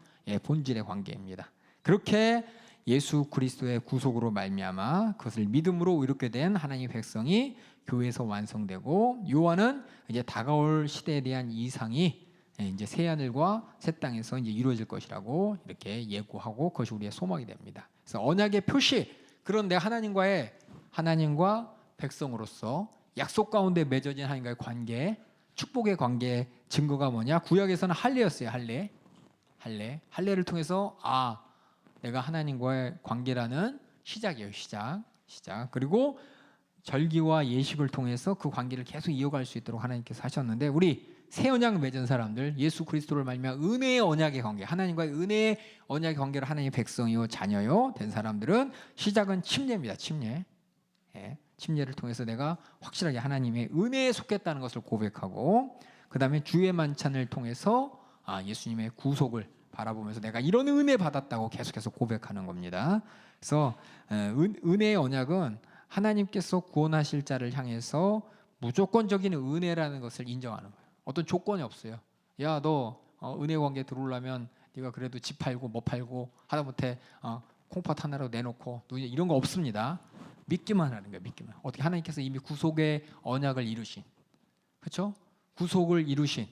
본질의 관계입니다. 그렇게 예수 그리스도의 구속으로 말미암아 그것을 믿음으로 이렇게 된 하나님의 백성이 교회에서 완성되고, 요한은 이제 다가올 시대에 대한 이상이 이제 새 하늘과 새 땅에서 이제 이루어질 것이라고 이렇게 예고하고 그것이 우리의 소망이 됩니다. 그래서 언약의 표시, 그런 내 하나님과 백성으로서 약속 가운데 맺어진 하나님과의 관계, 축복의 관계 증거가 뭐냐? 구약에서는 할례였어요. 할례를 통해서 내가 하나님과의 관계라는 시작이에요. 시작. 그리고 절기와 예식을 통해서 그 관계를 계속 이어갈 수 있도록 하나님께서 하셨는데, 우리 새 언약 맺은 사람들, 예수 그리스도를 말미암아 은혜의 언약의 관계, 하나님과의 은혜의 언약의 관계로 하나님의 백성이요 자녀요 된 사람들은 시작은 침례입니다. 침례를 통해서 내가 확실하게 하나님의 은혜에 속했다는 것을 고백하고, 그 다음에 주의 만찬을 통해서 예수님의 구속을 바라보면서 내가 이런 은혜 받았다고 계속해서 고백하는 겁니다. 그래서 은혜의 언약은 하나님께서 구원하실 자를 향해서 무조건적인 은혜라는 것을 인정하는 거예요. 어떤 조건이 없어요. 야, 너 은혜 관계 들어오려면 네가 그래도 집 팔고 뭐 팔고 하다못해 콩팥 하나로 내놓고 이런 거 없습니다. 믿기만 하는 거예요. 믿기만. 어떻게 하나님께서 이미 구속의 언약을 이루신, 그렇죠? 구속을 이루신,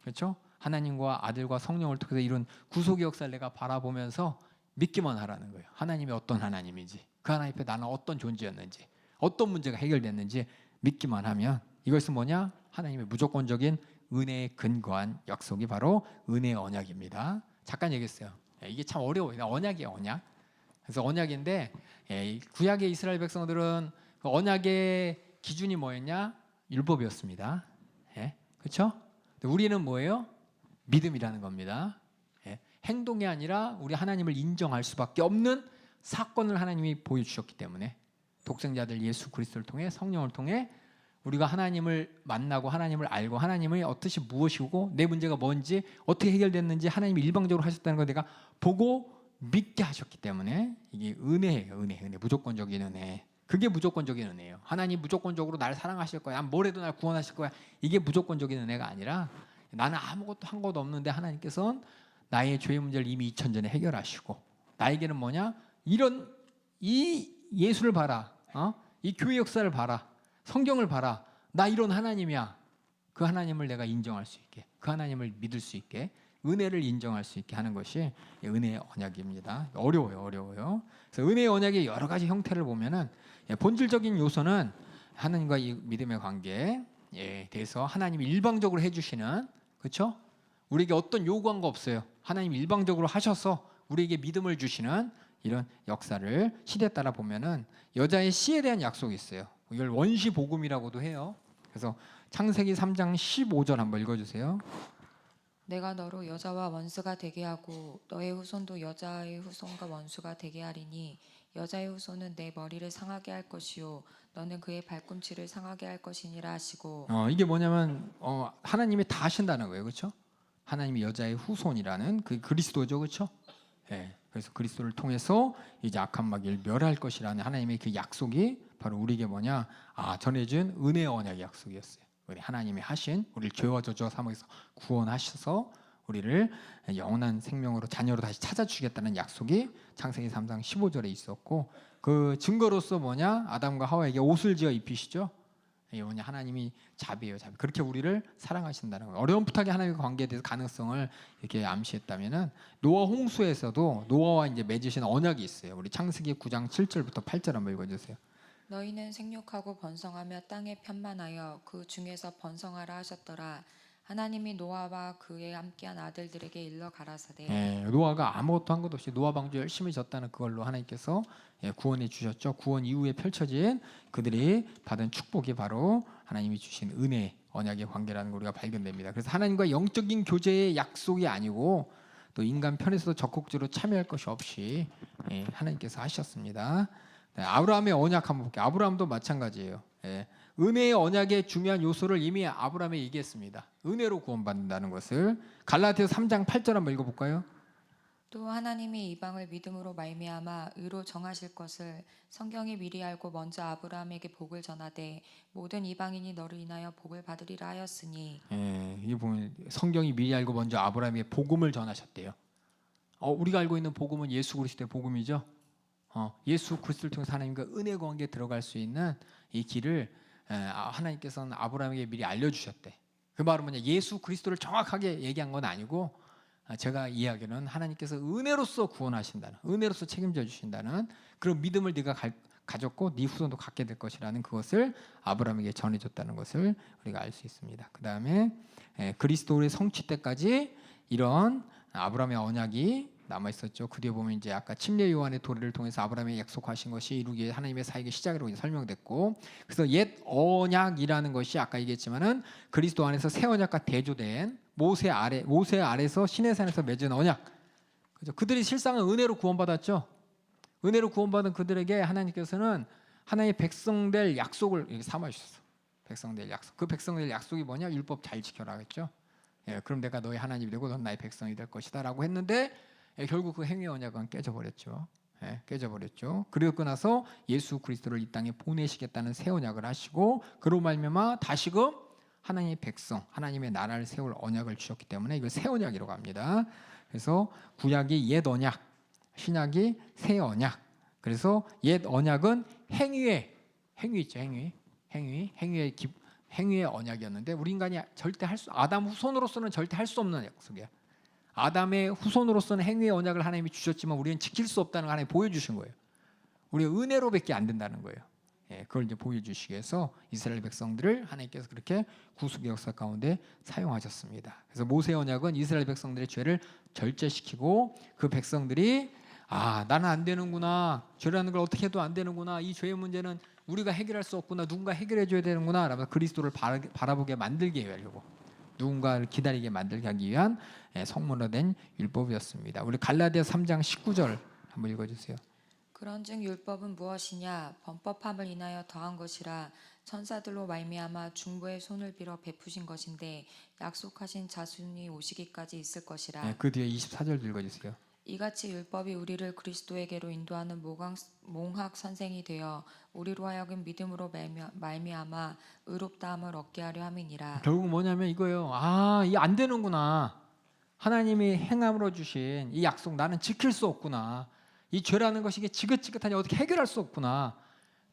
그렇죠? 하나님과 아들과 성령을 통해서 이룬 구속의 역사를 내가 바라보면서 믿기만 하라는 거예요. 하나님이 어떤 하나님인지, 그 하나님 앞에 나는 어떤 존재였는지, 어떤 문제가 해결됐는지 믿기만 하면 이것은 뭐냐? 하나님의 무조건적인 은혜에 근거한 약속이 바로 은혜의 언약입니다. 잠깐 얘기했어요. 이게 참 어려워요. 언약이에요, 언약. 그래서 언약인데 구약의 이스라엘 백성들은 그 언약의 기준이 뭐였냐? 율법이었습니다. 그렇죠? 우리는 뭐예요? 믿음이라는 겁니다. 행동이 아니라 우리 하나님을 인정할 수밖에 없는 사건을 하나님이 보여주셨기 때문에 독생자들 예수 그리스도를 통해 성령을 통해 우리가 하나님을 만나고 하나님을 알고 하나님의 어떠시 무엇이고 내 문제가 뭔지 어떻게 해결됐는지 하나님이 일방적으로 하셨다는 걸 내가 보고 믿게 하셨기 때문에 이게 은혜예요. 은혜 무조건적인 은혜. 그게 무조건적인 은혜예요. 하나님 무조건적으로 날 사랑하실 거야. 뭘 해도 날 구원하실 거야. 이게 무조건적인 은혜가 아니라 나는 아무것도 한 것도 없는데 하나님께서는 나의 죄의 문제를 이미 2000년 전에 해결하시고 나에게는 뭐냐? 이런 이 예수를 봐라. 이 교회 역사를 봐라. 성경을 봐라. 나 이런 하나님이야. 그 하나님을 내가 인정할 수 있게, 그 하나님을 믿을 수 있게, 은혜를 인정할 수 있게 하는 것이 은혜의 언약입니다. 어려워요. 그래서 은혜의 언약의 여러 가지 형태를 보면은 본질적인 요소는 하나님과 이 믿음의 관계에 대해서 하나님이 일방적으로 해주시는, 그렇죠? 우리에게 어떤 요구한 거 없어요. 하나님이 일방적으로 하셔서 우리에게 믿음을 주시는 이런 역사를 시대에 따라 보면은 여자의 씨에 대한 약속이 있어요. 이걸 원시 복음이라고도 해요. 그래서 창세기 3장 15절 한번 읽어주세요. 내가 너로 여자와 원수가 되게 하고 너의 후손도 여자의 후손과 원수가 되게 하리니 여자의 후손은 내 머리를 상하게 할 것이요 너는 그의 발꿈치를 상하게 할 것이니라 하시고 이게 뭐냐면 하나님이 다 하신다는 거예요, 그렇죠? 하나님이 여자의 후손이라는 그 그리스도죠, 그렇죠? 그래서 그리스도를 통해서 이제 악한 마귀를 멸할 것이라는 하나님의 그 약속이 바로 우리에게 뭐냐? 전해준 은혜의 언약의 약속이었어요. 우리 하나님이 하신 우리를 죄와 저주와 사망에서 구원하셔서 우리를 영원한 생명으로 자녀로 다시 찾아주겠다는 약속이 창세기 3장 15절에 있었고 그 증거로서 뭐냐? 아담과 하와에게 옷을 지어 입히시죠. 뭐냐? 하나님이 자비예요, 자비. 그렇게 우리를 사랑하신다는 거예요. 어려움부터하게 하나님과 관계에 대해서 가능성을 이렇게 암시했다면은 노아 홍수에서도 노아와 이제 맺으신 언약이 있어요. 우리 창세기 9장 7절부터 8절 한번 읽어주세요. 너희는 생육하고 번성하며 땅에 편만하여 그 중에서 번성하라 하셨더라. 하나님이 노아와 그에 함께한 아들들에게 일러 가라사대. 노아가 아무것도 한 것 없이 노아 방주 열심히 졌다는 그걸로 하나님께서 구원해 주셨죠. 구원 이후에 펼쳐진 그들이 받은 축복이 바로 하나님이 주신 은혜, 언약의 관계라는 걸 우리가 발견됩니다. 그래서 하나님과 영적인 교제의 약속이 아니고 또 인간 편에서도 적극적으로 참여할 것이 없이 하나님께서 하셨습니다. 아브라함의 언약 한번 볼게요. 아브라함도 마찬가지예요. 은혜의 언약의 중요한 요소를 이미 아브라함에 얘기했습니다. 은혜로 구원받는다는 것을. 갈라디아서 3장 8절 한번 읽어볼까요? 또 하나님이 이방을 믿음으로 말미암아 의로 정하실 것을 성경이 미리 알고 먼저 아브라함에게 복을 전하되 모든 이방인이 너를 인하여 복을 받으리라 하였으니. 이게 보면 성경이 미리 알고 먼저 아브라함에게 복음을 전하셨대요. 우리가 알고 있는 복음은 예수 그리스도의 복음이죠. 예수 그리스도를 통해서 하나님과 은혜 관계에 들어갈 수 있는 이 길을 하나님께서는 아브라함에게 미리 알려주셨대. 그 말은 뭐냐? 예수 그리스도를 정확하게 얘기한 건 아니고 제가 이야기는 하나님께서 은혜로서 구원하신다는, 은혜로서 책임져 주신다는 그런 믿음을 네가 가졌고 네 후손도 갖게 될 것이라는 그것을 아브라함에게 전해줬다는 것을 우리가 알 수 있습니다. 그 다음에 그리스도의 성취 때까지 이런 아브라함의 언약이 남아 있었죠. 그 뒤에 보면 이제 아까 침례 요한의 도래를 통해서 아브라함이 약속하신 것이 이루기에 하나님의 사역의 시작이라고 설명됐고, 그래서 옛 언약이라는 것이 아까 얘기했지만은 그리스도 안에서 새 언약과 대조된 모세 아래서 시내산에서 맺은 언약. 그죠? 그들이 실상은 은혜로 구원받았죠. 은혜로 구원받은 그들에게 하나님께서는 하나님의 백성될 약속을 삼아 주셨어. 백성될 약속. 그 백성될 약속이 뭐냐? 율법 잘 지켜라 했죠. 그럼 내가 너의 하나님이 되고 넌 나의 백성이 될 것이다라고 했는데 결국 그 행위의 언약은 깨져버렸죠. 깨져버렸죠. 그리고 나서 예수 그리스도를 이 땅에 보내시겠다는 새 언약을 하시고 그로 말미암아 다시금 하나님의 백성, 하나님의 나라를 세울 언약을 주셨기 때문에 이걸 새 언약이라고 합니다. 그래서 구약이 옛 언약, 신약이 새 언약. 그래서 옛 언약은 행위 있죠, 행위의 언약이었는데 우리 인간이 절대 아담 후손으로서는 절대 할 수 없는 약속이야. 아담의 후손으로서는 행위의 언약을 하나님이 주셨지만 우리는 지킬 수 없다는 걸 하나님이 보여주신 거예요. 우리 은혜로밖에 안 된다는 거예요. 그걸 이제 보여주시기 위해서 이스라엘 백성들을 하나님께서 그렇게 구속의 역사 가운데 사용하셨습니다. 그래서 모세 언약은 이스라엘 백성들의 죄를 절제시키고 그 백성들이 나는 안 되는구나, 죄라는 걸 어떻게 해도 안 되는구나, 이 죄의 문제는 우리가 해결할 수 없구나, 누군가 해결해 줘야 되는구나 라면서 그리스도를 바라보게 만들게 하려고, 누군가를 기다리게 만들게 하기 위한 성문화된 율법이었습니다. 우리 갈라디아 3장 19절 한번 읽어주세요. 그런즉 율법은 무엇이냐? 번법함을 인하여 더한 것이라. 천사들로 말미암아 중보의 손을 빌어 베푸신 것인데 약속하신 자손이 오시기까지 있을 것이라. 그 뒤에 24절 읽어주세요. 이같이 율법이 우리를 그리스도에게로 인도하는 몽학 선생이 되어 우리로 하여금 믿음으로 말미암아 의롭다함을 얻게 하려 함이니라. 결국 뭐냐면 이거예요. 이게 안 되는구나. 하나님이 행함으로 주신 이 약속 나는 지킬 수 없구나. 이 죄라는 것이 이게 지긋지긋하니 어떻게 해결할 수 없구나.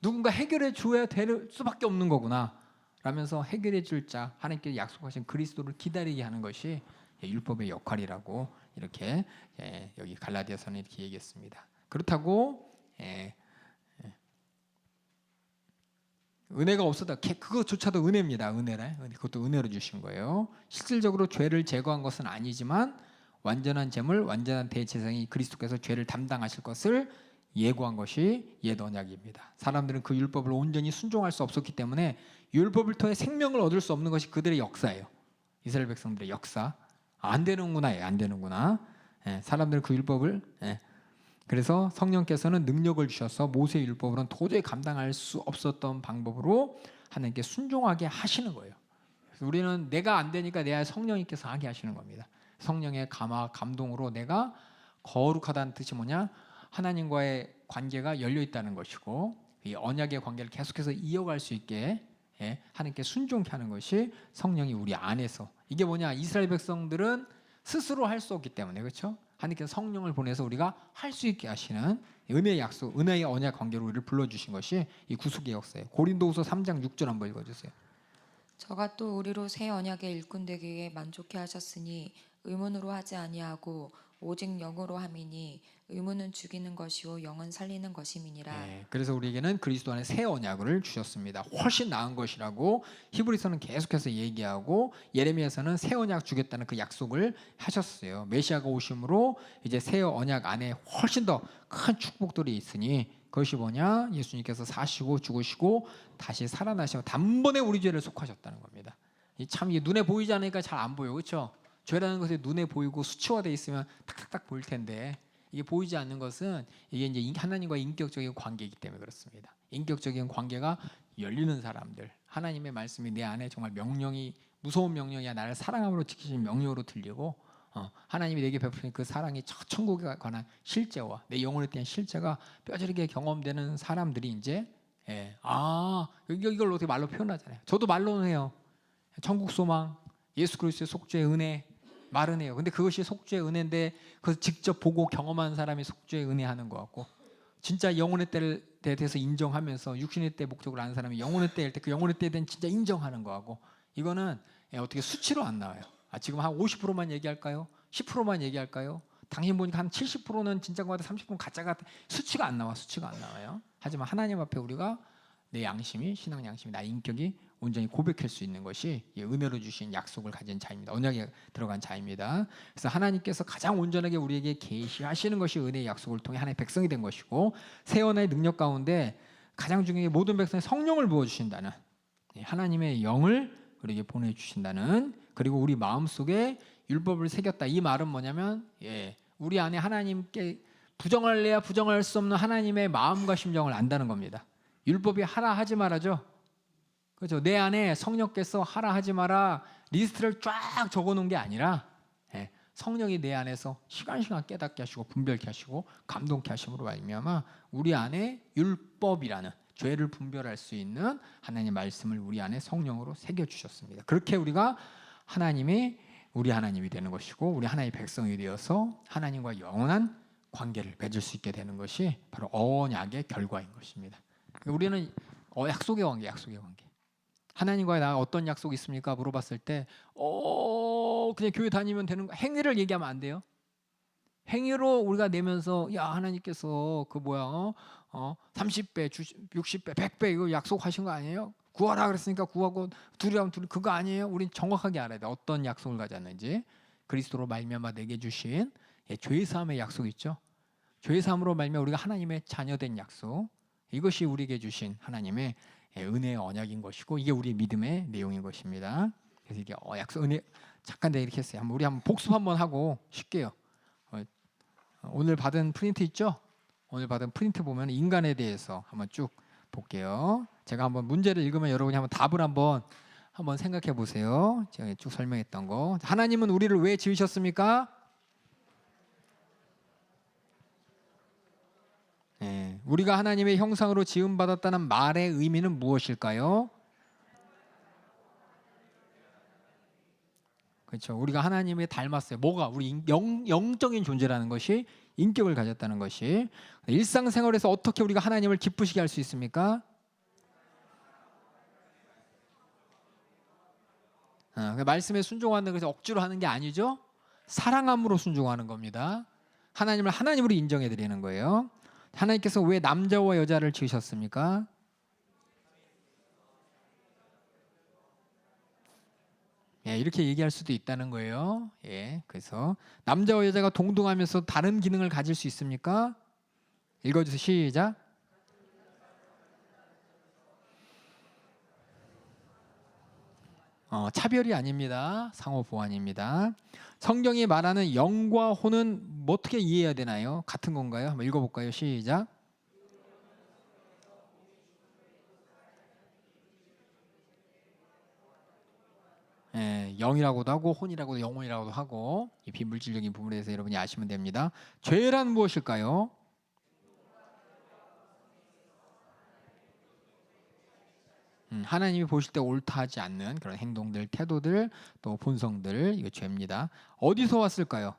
누군가 해결해 줘야 될 수밖에 없는 거구나 라면서 해결해 줄 자, 하나님께서 약속하신 그리스도를 기다리게 하는 것이 율법의 역할이라고 이렇게 여기 갈라디아서는 이렇게 얘기했습니다. 그렇다고 은혜가 없었다, 그것조차도 은혜입니다. 은혜래. 그것도 은혜로 주신 거예요. 실질적으로 죄를 제거한 것은 아니지만 완전한 제물, 완전한 대제사장이 그리스도께서 죄를 담당하실 것을 예고한 것이 옛 언약입니다. 사람들은 그 율법을 온전히 순종할 수 없었기 때문에 율법을 통해 생명을 얻을 수 없는 것이 그들의 역사예요. 이스라엘 백성들의 역사. 안 되는구나, 안 되는구나. 사람들은 그 율법을 그래서 성령께서는 능력을 주셔서 모세의 율법으로는 도저히 감당할 수 없었던 방법으로 하나님께 순종하게 하시는 거예요. 그래서 우리는 내가 안 되니까 내 안에 성령님께서 하게 하시는 겁니다. 성령의 감동으로 내가 거룩하다는 뜻이 뭐냐? 하나님과의 관계가 열려 있다는 것이고 이 언약의 관계를 계속해서 이어갈 수 있게 하나님께 순종케 하는 것이 성령이 우리 안에서, 이게 뭐냐? 이스라엘 백성들은 스스로 할 수 없기 때문에, 그렇죠? 하나님께서 성령을 보내서 우리가 할 수 있게 하시는 은혜의 약속, 은혜의 언약 관계로 우리를 불러주신 것이 이 구속의 역사예요. 고린도후서 3장 6절 한번 읽어주세요. 저가 또 우리로 새 언약의 일꾼 되기에 만족해 하셨으니 의문으로 하지 아니하고 오직 영으로 함이니 의문은 죽이는 것이요 영은 살리는 것임이니라. 그래서 우리에게는 그리스도 안에 새 언약을 주셨습니다. 훨씬 나은 것이라고 히브리서는 계속해서 얘기하고 예레미야서는 새 언약 주겠다는 그 약속을 하셨어요. 메시아가 오심으로 이제 새 언약 안에 훨씬 더 큰 축복들이 있으니 그것이 뭐냐? 예수님께서 사시고 죽으시고 다시 살아나시고 단번에 우리 죄를 속하셨다는 겁니다. 참 이게 눈에 보이지 않으니까 잘 안 보여, 그렇죠? 죄라는 것이 눈에 보이고 수치화되어 있으면 탁탁탁 보일 텐데 이게 보이지 않는 것은 이게 이제 하나님과의 인격적인 관계이기 때문에 그렇습니다. 인격적인 관계가 열리는 사람들, 하나님의 말씀이 내 안에 정말 명령이, 무서운 명령이야, 나를 사랑함으로 지키신 명령으로 들리고 하나님이 내게 베푸신 그 사랑이 천국에 관한 실제와 내 영혼에 대한 실제가 뼈저리게 경험되는 사람들이 이제 이걸 어떻게 말로 표현하잖아요. 저도 말로는 해요. 천국 소망, 예수 그리스도의 속죄의 은혜 말은 해요. 근데 그것이 속죄의 은혜인데 그것을 직접 보고 경험한 사람이 속죄의 은혜 하는 것 같고, 진짜 영혼의 때에 대해서 인정하면서 육신의 때 목적을 아는 사람이 영혼의 때일 때 그 영혼의 때에 대한 진짜 인정하는 거하고, 이거는 어떻게 수치로 안 나와요. 지금 한 50%만 얘기할까요? 10%만 얘기할까요? 당신 보니까 한 70%는 진짜인 것 같아, 30%는 가짜 같아. 수치가 안 나와요. 하지만 하나님 앞에 우리가 내 양심이, 신앙 양심이, 나의 인격이 온전히 고백할 수 있는 것이 은혜로 주신 약속을 가진 자입니다. 언약에 들어간 자입니다. 그래서 하나님께서 가장 온전하게 우리에게 계시하시는 것이 은혜의 약속을 통해 하나님의 백성이 된 것이고, 새 언약의 능력 가운데 가장 중요한 게 모든 백성에 성령을 부어주신다는, 하나님의 영을 우리에게 보내주신다는, 그리고 우리 마음속에 율법을 새겼다. 이 말은 뭐냐면 우리 안에 하나님께 부정할래야 부정할 수 없는 하나님의 마음과 심정을 안다는 겁니다. 율법이 하라 하지 말아죠. 그렇죠. 내 안에 성령께서 하라 하지 마라 리스트를 쫙 적어놓은 게 아니라 성령이 내 안에서 시간시간 깨닫게 하시고 분별케 하시고 감동케 하심으로 말미암아 우리 안에 율법이라는 죄를 분별할 수 있는 하나님의 말씀을 우리 안에 성령으로 새겨주셨습니다. 그렇게 우리가 하나님이 우리 하나님이 되는 것이고 우리 하나님의 백성이 되어서 하나님과 영원한 관계를 맺을 수 있게 되는 것이 바로 언약의 결과인 것입니다. 우리는 약속의 관계, 약속의 관계. 하나님과의 나 어떤 약속이 있습니까? 물어봤을 때 그냥 교회 다니면 되는 거. 행위를 얘기하면 안 돼요. 행위로 우리가 내면서 야 하나님께서 그 뭐야 30배, 60배, 100배 이거 약속하신 거 아니에요? 구하라 그랬으니까 구하고 둘이라면 둘이 그거 아니에요? 우린 정확하게 알아야 돼. 어떤 약속을 가졌는지. 그리스도로 말미암아 내게 주신 죄 사함의 약속 있죠. 죄 사함으로 말미암아 우리가 하나님의 자녀된 약속. 이것이 우리에게 주신 하나님의 은혜의 언약인 것이고 이게 우리의 믿음의 내용인 것입니다. 그래서 이게 약속 은혜 잠깐 내가 이렇게 했어요. 우리 한번 복습 한번 하고 쉽게요. 오늘 받은 프린트 있죠? 오늘 받은 프린트 보면 인간에 대해서 한번 쭉 볼게요. 제가 한번 문제를 읽으면 여러분이 한번 답을 한번 생각해 보세요. 제가 쭉 설명했던 거. 하나님은 우리를 왜 지으셨습니까? 우리가 하나님의 형상으로 지음받았다는 말의 의미는 무엇일까요? 그렇죠. 우리가 하나님에 닮았어요. 뭐가? 우리 영적인 존재라는 것이 인격을 가졌다는 것이 일상생활에서 어떻게 우리가 하나님을 기쁘시게 할 수 있습니까? 말씀에 순종하는 것이 억지로 하는 게 아니죠. 사랑함으로 순종하는 겁니다. 하나님을 하나님으로 인정해 드리는 거예요. 하나님께서 왜 남자와 여자를 지으셨습니까? 이렇게 얘기할 수도 있다는 거예요. 그래서 남자와 여자가 동등하면서 다른 기능을 가질 수 있습니까? 읽어주세요. 시작. 차별이 아닙니다. 상호 보완입니다. 성경이 말하는 영과 혼은 어떻게 이해해야 되나요? 같은 건가요? 한번 읽어볼까요? 시작. 영이라고도 하고 혼이라고도 영혼이라고도 하고 이 비물질적인 부분에 대해서 여러분이 아시면 됩니다. 죄란 무엇일까요? 하나님이 보실 때 옳다 하지 않는 그런 행동들, 태도들, 또 본성들 이거 죄입니다. 어디서 왔을까요?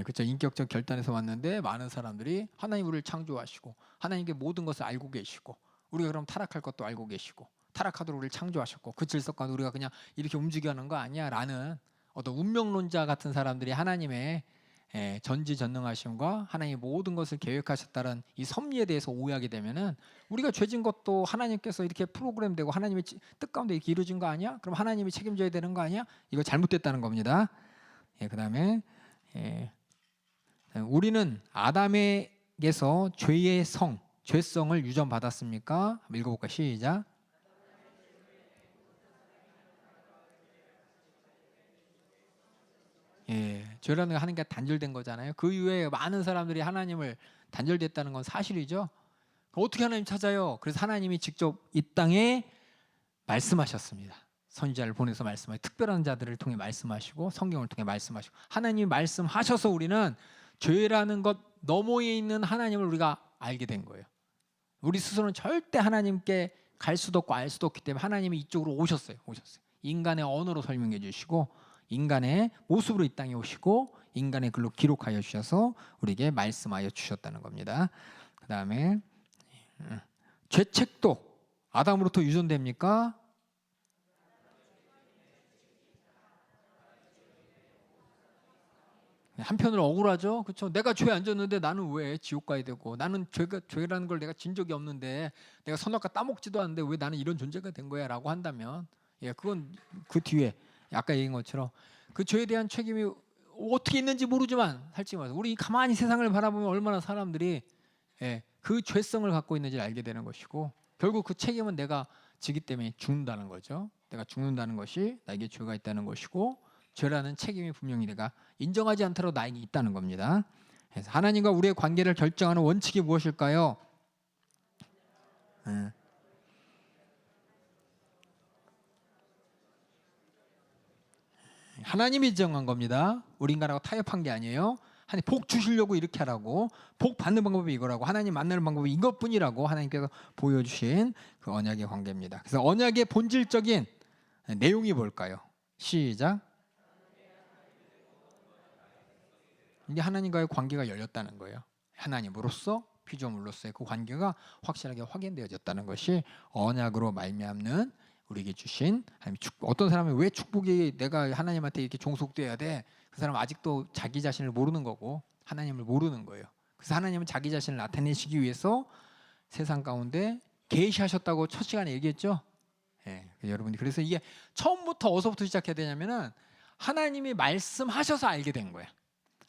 그렇죠. 인격적 결단에서 왔는데 많은 사람들이 하나님 우리를 창조하시고 하나님께 모든 것을 알고 계시고 우리가 그럼 타락할 것도 알고 계시고 타락하도록 우리를 창조하셨고 그 질서 가운데 우리가 그냥 이렇게 움직여가는 거 아니야 라는 어떤 운명론자 같은 사람들이 하나님의 전지전능하심과 하나님이 모든 것을 계획하셨다는 이 섭리에 대해서 오해하게 되면은 우리가 죄진 것도 하나님께서 이렇게 프로그램되고 하나님의 뜻 가운데 이렇게 이루어진 거 아니야? 그럼 하나님이 책임져야 되는 거 아니야? 이거 잘못됐다는 겁니다. 그다음에 우리는 아담에게서 죄의 죄성을 유전받았습니까? 한번 읽어볼까? 시작. 죄라는 거 하나님과 단절된 거잖아요. 그 이후에 많은 사람들이 하나님을 단절됐다는 건 사실이죠. 어떻게 하나님 찾아요? 그래서 하나님이 직접 이 땅에 말씀하셨습니다. 선지자를 보내서 말씀하시고 특별한 자들을 통해 말씀하시고 성경을 통해 말씀하시고 하나님이 말씀하셔서 우리는 죄라는 것 너머에 있는 하나님을 우리가 알게 된 거예요. 우리 스스로는 절대 하나님께 갈 수도 없고 알 수도 없기 때문에 하나님이 이쪽으로 오셨어요. 인간의 언어로 설명해 주시고 인간의 모습으로 이 땅에 오시고 인간의 글로 기록하여 주셔서 우리에게 말씀하여 주셨다는 겁니다. 그 다음에 죄책도 아담으로부터 유전됩니까? 한편으로 억울하죠. 그렇죠? 내가 죄 안 졌는데 나는 왜 지옥 가야 되고 나는 죄라는 걸 내가 진 적이 없는데 내가 선악과 따먹지도 않는데 왜 나는 이런 존재가 된 거야 라고 한다면 그건 그 뒤에 아까 얘기한 것처럼 그 죄에 대한 책임이 어떻게 있는지 모르지만 살지 마세요. 우리 가만히 세상을 바라보면 얼마나 사람들이 그 죄성을 갖고 있는지를 알게 되는 것이고 결국 그 책임은 내가 지기 때문에 죽는다는 거죠. 내가 죽는다는 것이 나에게 죄가 있다는 것이고 죄라는 책임이 분명히 내가 인정하지 않더라도 나에게 있다는 겁니다. 그래서 하나님과 우리의 관계를 결정하는 원칙이 무엇일까요? 예. 하나님이 정한 겁니다. 우리 인간하고 타협한 게 아니에요. 하나님 복 주시려고 이렇게 하라고, 복 받는 방법이 이거라고, 하나님 만나는 방법이 이것뿐이라고 하나님께서 보여주신 그 언약의 관계입니다. 그래서 언약의 본질적인 내용이 뭘까요? 시작. 이게 하나님과의 관계가 열렸다는 거예요. 하나님으로서 피조물로서의 그 관계가 확실하게 확인되어졌다는 것이 언약으로 말미암는 우리에게 주신 하나님 축복. 어떤 사람은 왜 축복이 내가 하나님한테 이렇게 종속돼야 돼? 그 사람은 아직도 자기 자신을 모르는 거고 하나님을 모르는 거예요. 그래서 하나님은 자기 자신을 나타내시기 위해서 세상 가운데 계시하셨다고 첫 시간에 얘기했죠. 예, 여러분이 그래서 이게 처음부터 어디서부터 시작해야 되냐면은 하나님이 말씀하셔서 알게 된 거야.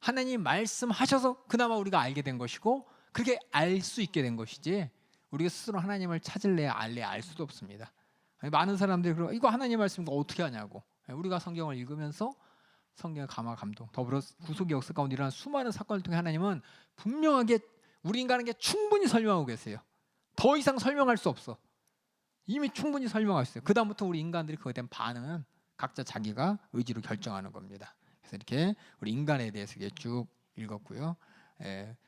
하나님 말씀하셔서 그나마 우리가 알게 된 것이고 그렇게 알 수 있게 된 것이지 우리가 스스로 하나님을 찾을래야 알래야 알 수도 없습니다. 많은 사람들이 그러 이거 하나님 말씀 어떻게 하냐고. 우리가 성경을 읽으면서 성경의 감화 감동 더불어 구속의 역사 가운데 일어난 수많은 사건을 통해 하나님은 분명하게 우리 인간에게 충분히 설명하고 계세요. 더 이상 설명할 수 없어. 이미 충분히 설명하셨어요. 그 다음부터 우리 인간들이 그거에 대한 반응은 각자 자기가 의지로 결정하는 겁니다. 그래서 이렇게 우리 인간에 대해서 쭉 읽었고요.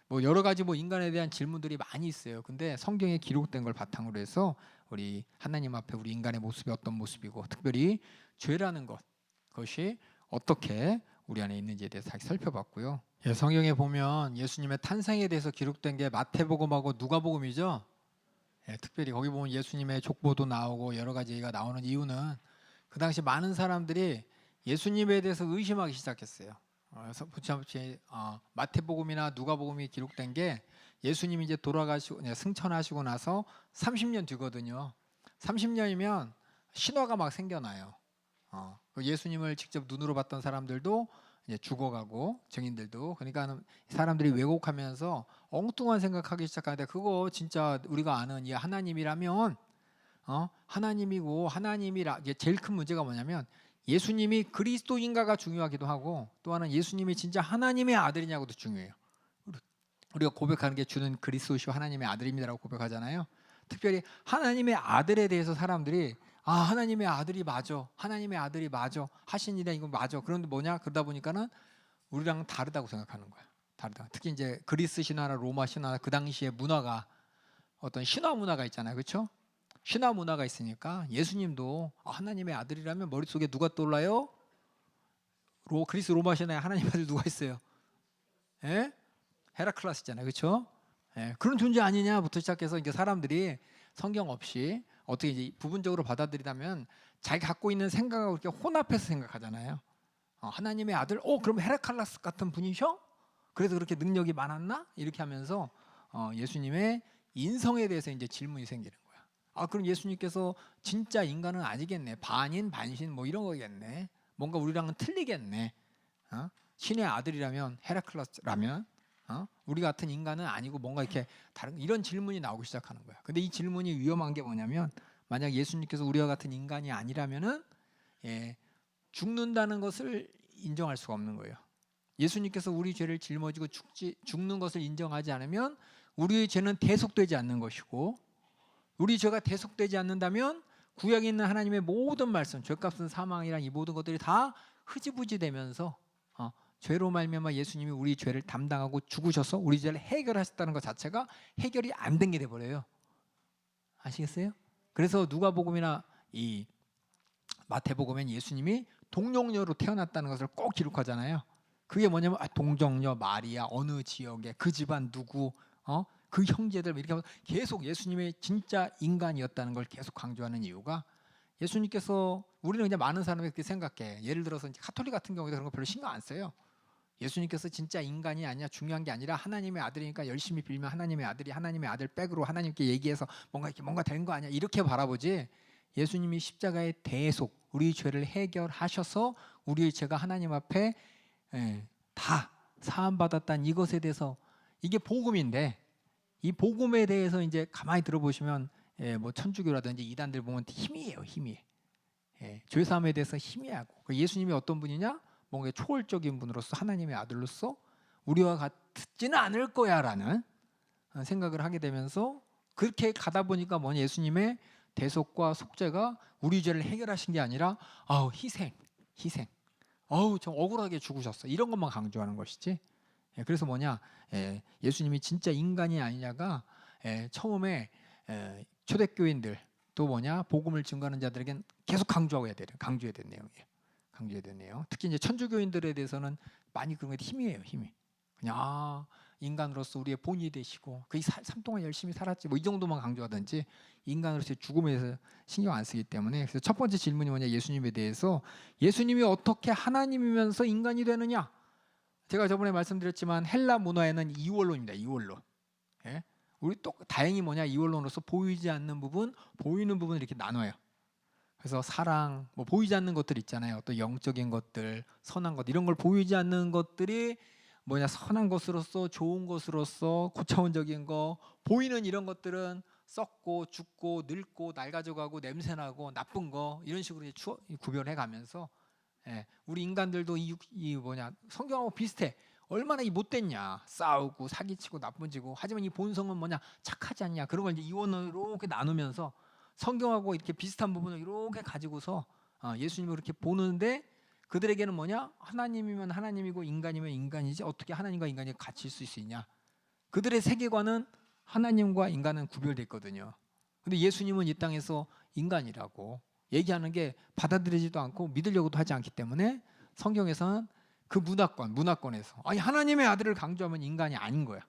뭐 여러 가지 뭐 인간에 대한 질문들이 많이 있어요. 근데 성경에 기록된 걸 바탕으로 해서 우리 하나님 앞에 우리 인간의 모습이 어떤 모습이고 특별히 죄라는 것 그것이 어떻게 우리 안에 있는지에 대해서 다시 살펴봤고요. 성경에 보면 예수님의 탄생에 대해서 기록된 게 마태복음하고 누가복음이죠. 특별히 거기 보면 예수님의 족보도 나오고 여러 가지 얘기가 나오는 이유는 그 당시 많은 사람들이 예수님에 대해서 의심하기 시작했어요. 그래서 마태복음이나 누가복음이 기록된 게 예수님이 이제 돌아가시고 승천하시고 나서 30년 뒤거든요. 30년이면 신화가 막 생겨나요. 예수님을 직접 눈으로 봤던 사람들도 이제 죽어가고 증인들도 그러니까 사람들이 왜곡하면서 엉뚱한 생각하기 시작하는데 그거 진짜 우리가 아는 이 하나님이라면 하나님이고 하나님이라 이게 제일 큰 문제가 뭐냐면 예수님이 그리스도인가가 중요하기도 하고 또 하나는 예수님이 진짜 하나님의 아들이냐고도 중요해요. 우리가 고백하는 게 주는 그리스도시오 하나님의 아들입니다라고 고백하잖아요. 특별히 하나님의 아들에 대해서 사람들이 하나님의 아들이 맞아, 하나님의 아들이 맞아, 하신 일이 이거 맞아. 그런데 뭐냐? 그러다 보니까는 우리랑 다르다고 생각하는 거야. 다르다. 특히 이제 그리스 신화나 로마 신화 그 당시의 문화가 어떤 신화 문화가 있잖아요, 그렇죠? 신화 문화가 있으니까 예수님도 하나님의 아들이라면 머릿속에 누가 떠올라요? 그리스 로마 신화에 하나님 아들 누가 있어요? 예? 헤라클라스잖아요, 그렇죠? 그런 존재 아니냐부터 시작해서 이제 사람들이 성경 없이 어떻게 이제 부분적으로 받아들이다면 자기 갖고 있는 생각하고 이렇게 혼합해서 생각하잖아요. 하나님의 아들, 그럼 헤라클라스 같은 분이셔? 그래서 그렇게 능력이 많았나? 이렇게 하면서 예수님의 인성에 대해서 이제 질문이 생기는 거야. 그럼 예수님께서 진짜 인간은 아니겠네. 반인 반신 뭐 이런 거겠네. 뭔가 우리랑은 틀리겠네. 신의 아들이라면 헤라클라스라면 우리 같은 인간은 아니고 뭔가 이렇게 다른 이런 질문이 나오기 시작하는 거야. 근데 이 질문이 위험한 게 뭐냐면 만약 예수님께서 우리와 같은 인간이 아니라면은 죽는다는 것을 인정할 수가 없는 거예요. 예수님께서 우리 죄를 짊어지고 죽는 것을 인정하지 않으면 우리의 죄는 대속되지 않는 것이고 우리 죄가 대속되지 않는다면 구약에 있는 하나님의 모든 말씀, 죄값은 사망이란 이 모든 것들이 다 흐지부지 되면서 죄로 말미암아 예수님이 우리 죄를 담당하고 죽으셔서 우리 죄를 해결하셨다는 것 자체가 해결이 안 된 게 돼 버려요. 아시겠어요? 그래서 누가복음이나 이 마태복음엔 예수님이 동정녀로 태어났다는 것을 꼭 기록하잖아요. 그게 뭐냐면 동정녀 마리아 어느 지역에 그 집안 누구 그 형제들 이렇게 계속 예수님의 진짜 인간이었다는 걸 계속 강조하는 이유가 예수님께서 우리는 그냥 많은 사람이 그렇게 생각해. 예를 들어서 이제 카톨릭 같은 경우에 그런 거 별로 신경 안 써요. 예수님께서 진짜 인간이 아니야 중요한 게 아니라 하나님의 아들이니까 열심히 빌면 하나님의 아들이 하나님의 아들 백으로 하나님께 얘기해서 뭔가 된 거 아니야 이렇게 바라보지 예수님이 십자가의 대속 우리 죄를 해결하셔서 우리의 죄가 하나님 앞에 다 사함받았다는 이것에 대해서 이게 복음인데 이 복음에 대해서 이제 가만히 들어보시면 뭐 천주교라든지 이단들 보면 힘이에요 힘이 죄사함에 대해서 희미하고 예수님이 어떤 분이냐 뭔가 초월적인 분으로서 하나님의 아들로서 우리와 듣지는 않을 거야라는 생각을 하게 되면서 그렇게 가다 보니까 뭐냐 예수님의 대속과 속죄가 우리 죄를 해결하신 게 아니라 희생. 좀 억울하게 죽으셨어. 이런 것만 강조하는 것이지. 그래서 뭐냐 예수님이 진짜 인간이 아니냐가 처음에 초대교인들 또 뭐냐 복음을 증거하는 자들에겐 계속 강조해야 된 내용이에요. 특히 이제 천주교인들에 대해서는 많이 그런 게 힘이에요. 그냥 인간으로서 우리의 본이 되시고 그 삶 동안 열심히 살았지 뭐 이 정도만 강조하든지 인간으로서의 죽음에 대해서 신경 안 쓰기 때문에. 그래서 첫 번째 질문이 뭐냐 예수님에 대해서 예수님이 어떻게 하나님이면서 인간이 되느냐. 제가 저번에 말씀드렸지만 헬라 문화에는 이원론입니다. 이원론. 우리 또 다행히 뭐냐 이원론으로서 보이지 않는 부분, 보이는 부분 이렇게 나눠요. 그래서 사랑, 뭐 보이지 않는 것들 있잖아요. 또 영적인 것들, 선한 것 이런 걸 보이지 않는 것들이 뭐냐 선한 것으로서 좋은 것으로서 고차원적인 거 보이는 이런 것들은 썩고 죽고 늙고 낡아져가고 냄새나고 나쁜 거 이런 식으로 구별해 가면서 우리 인간들도 이 뭐냐 성경하고 비슷해. 얼마나 이 못됐냐 싸우고 사기치고 나쁜지고 하지만 이 본성은 뭐냐 착하지 않냐 그런 걸 이제 이원으로 이렇게 나누면서 성경하고 이렇게 비슷한 부분을 이렇게 가지고서 예수님을 그렇게 보는데 그들에게는 뭐냐 하나님이면 하나님이고 인간이면 인간이지 어떻게 하나님과 인간이 같이 있을 수 있냐. 그들의 세계관은 하나님과 인간은 구별되어 있거든요. 근데 예수님은 이 땅에서 인간이라고 얘기하는 게 받아들이지도 않고 믿으려고도 하지 않기 때문에 성경에서는 그 문화권에서 하나님의 아들을 강조하면 인간이 아닌 거야.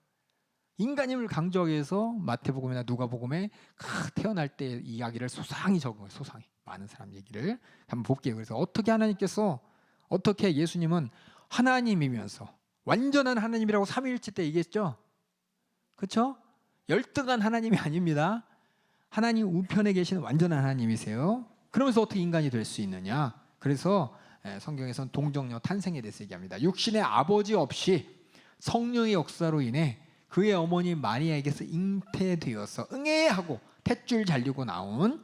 인간임을 강조하기 위해서 마태복음이나 누가복음에 태어날 때 이야기를 소상히 적은 거예요. 소상히 많은 사람 얘기를 한번 볼게요. 그래서 어떻게 예수님은 하나님이면서 완전한 하나님이라고 삼위일체 때 얘기했죠. 그렇죠? 열등한 하나님이 아닙니다. 하나님 우편에 계시는 완전한 하나님이세요. 그러면서 어떻게 인간이 될 수 있느냐. 그래서 성경에서는 동정녀 탄생에 대해서 얘기합니다. 육신의 아버지 없이 성령의 역사로 인해 그의 어머니 마리아에게서 잉태되어서 응애하고 탯줄 잘리고 나온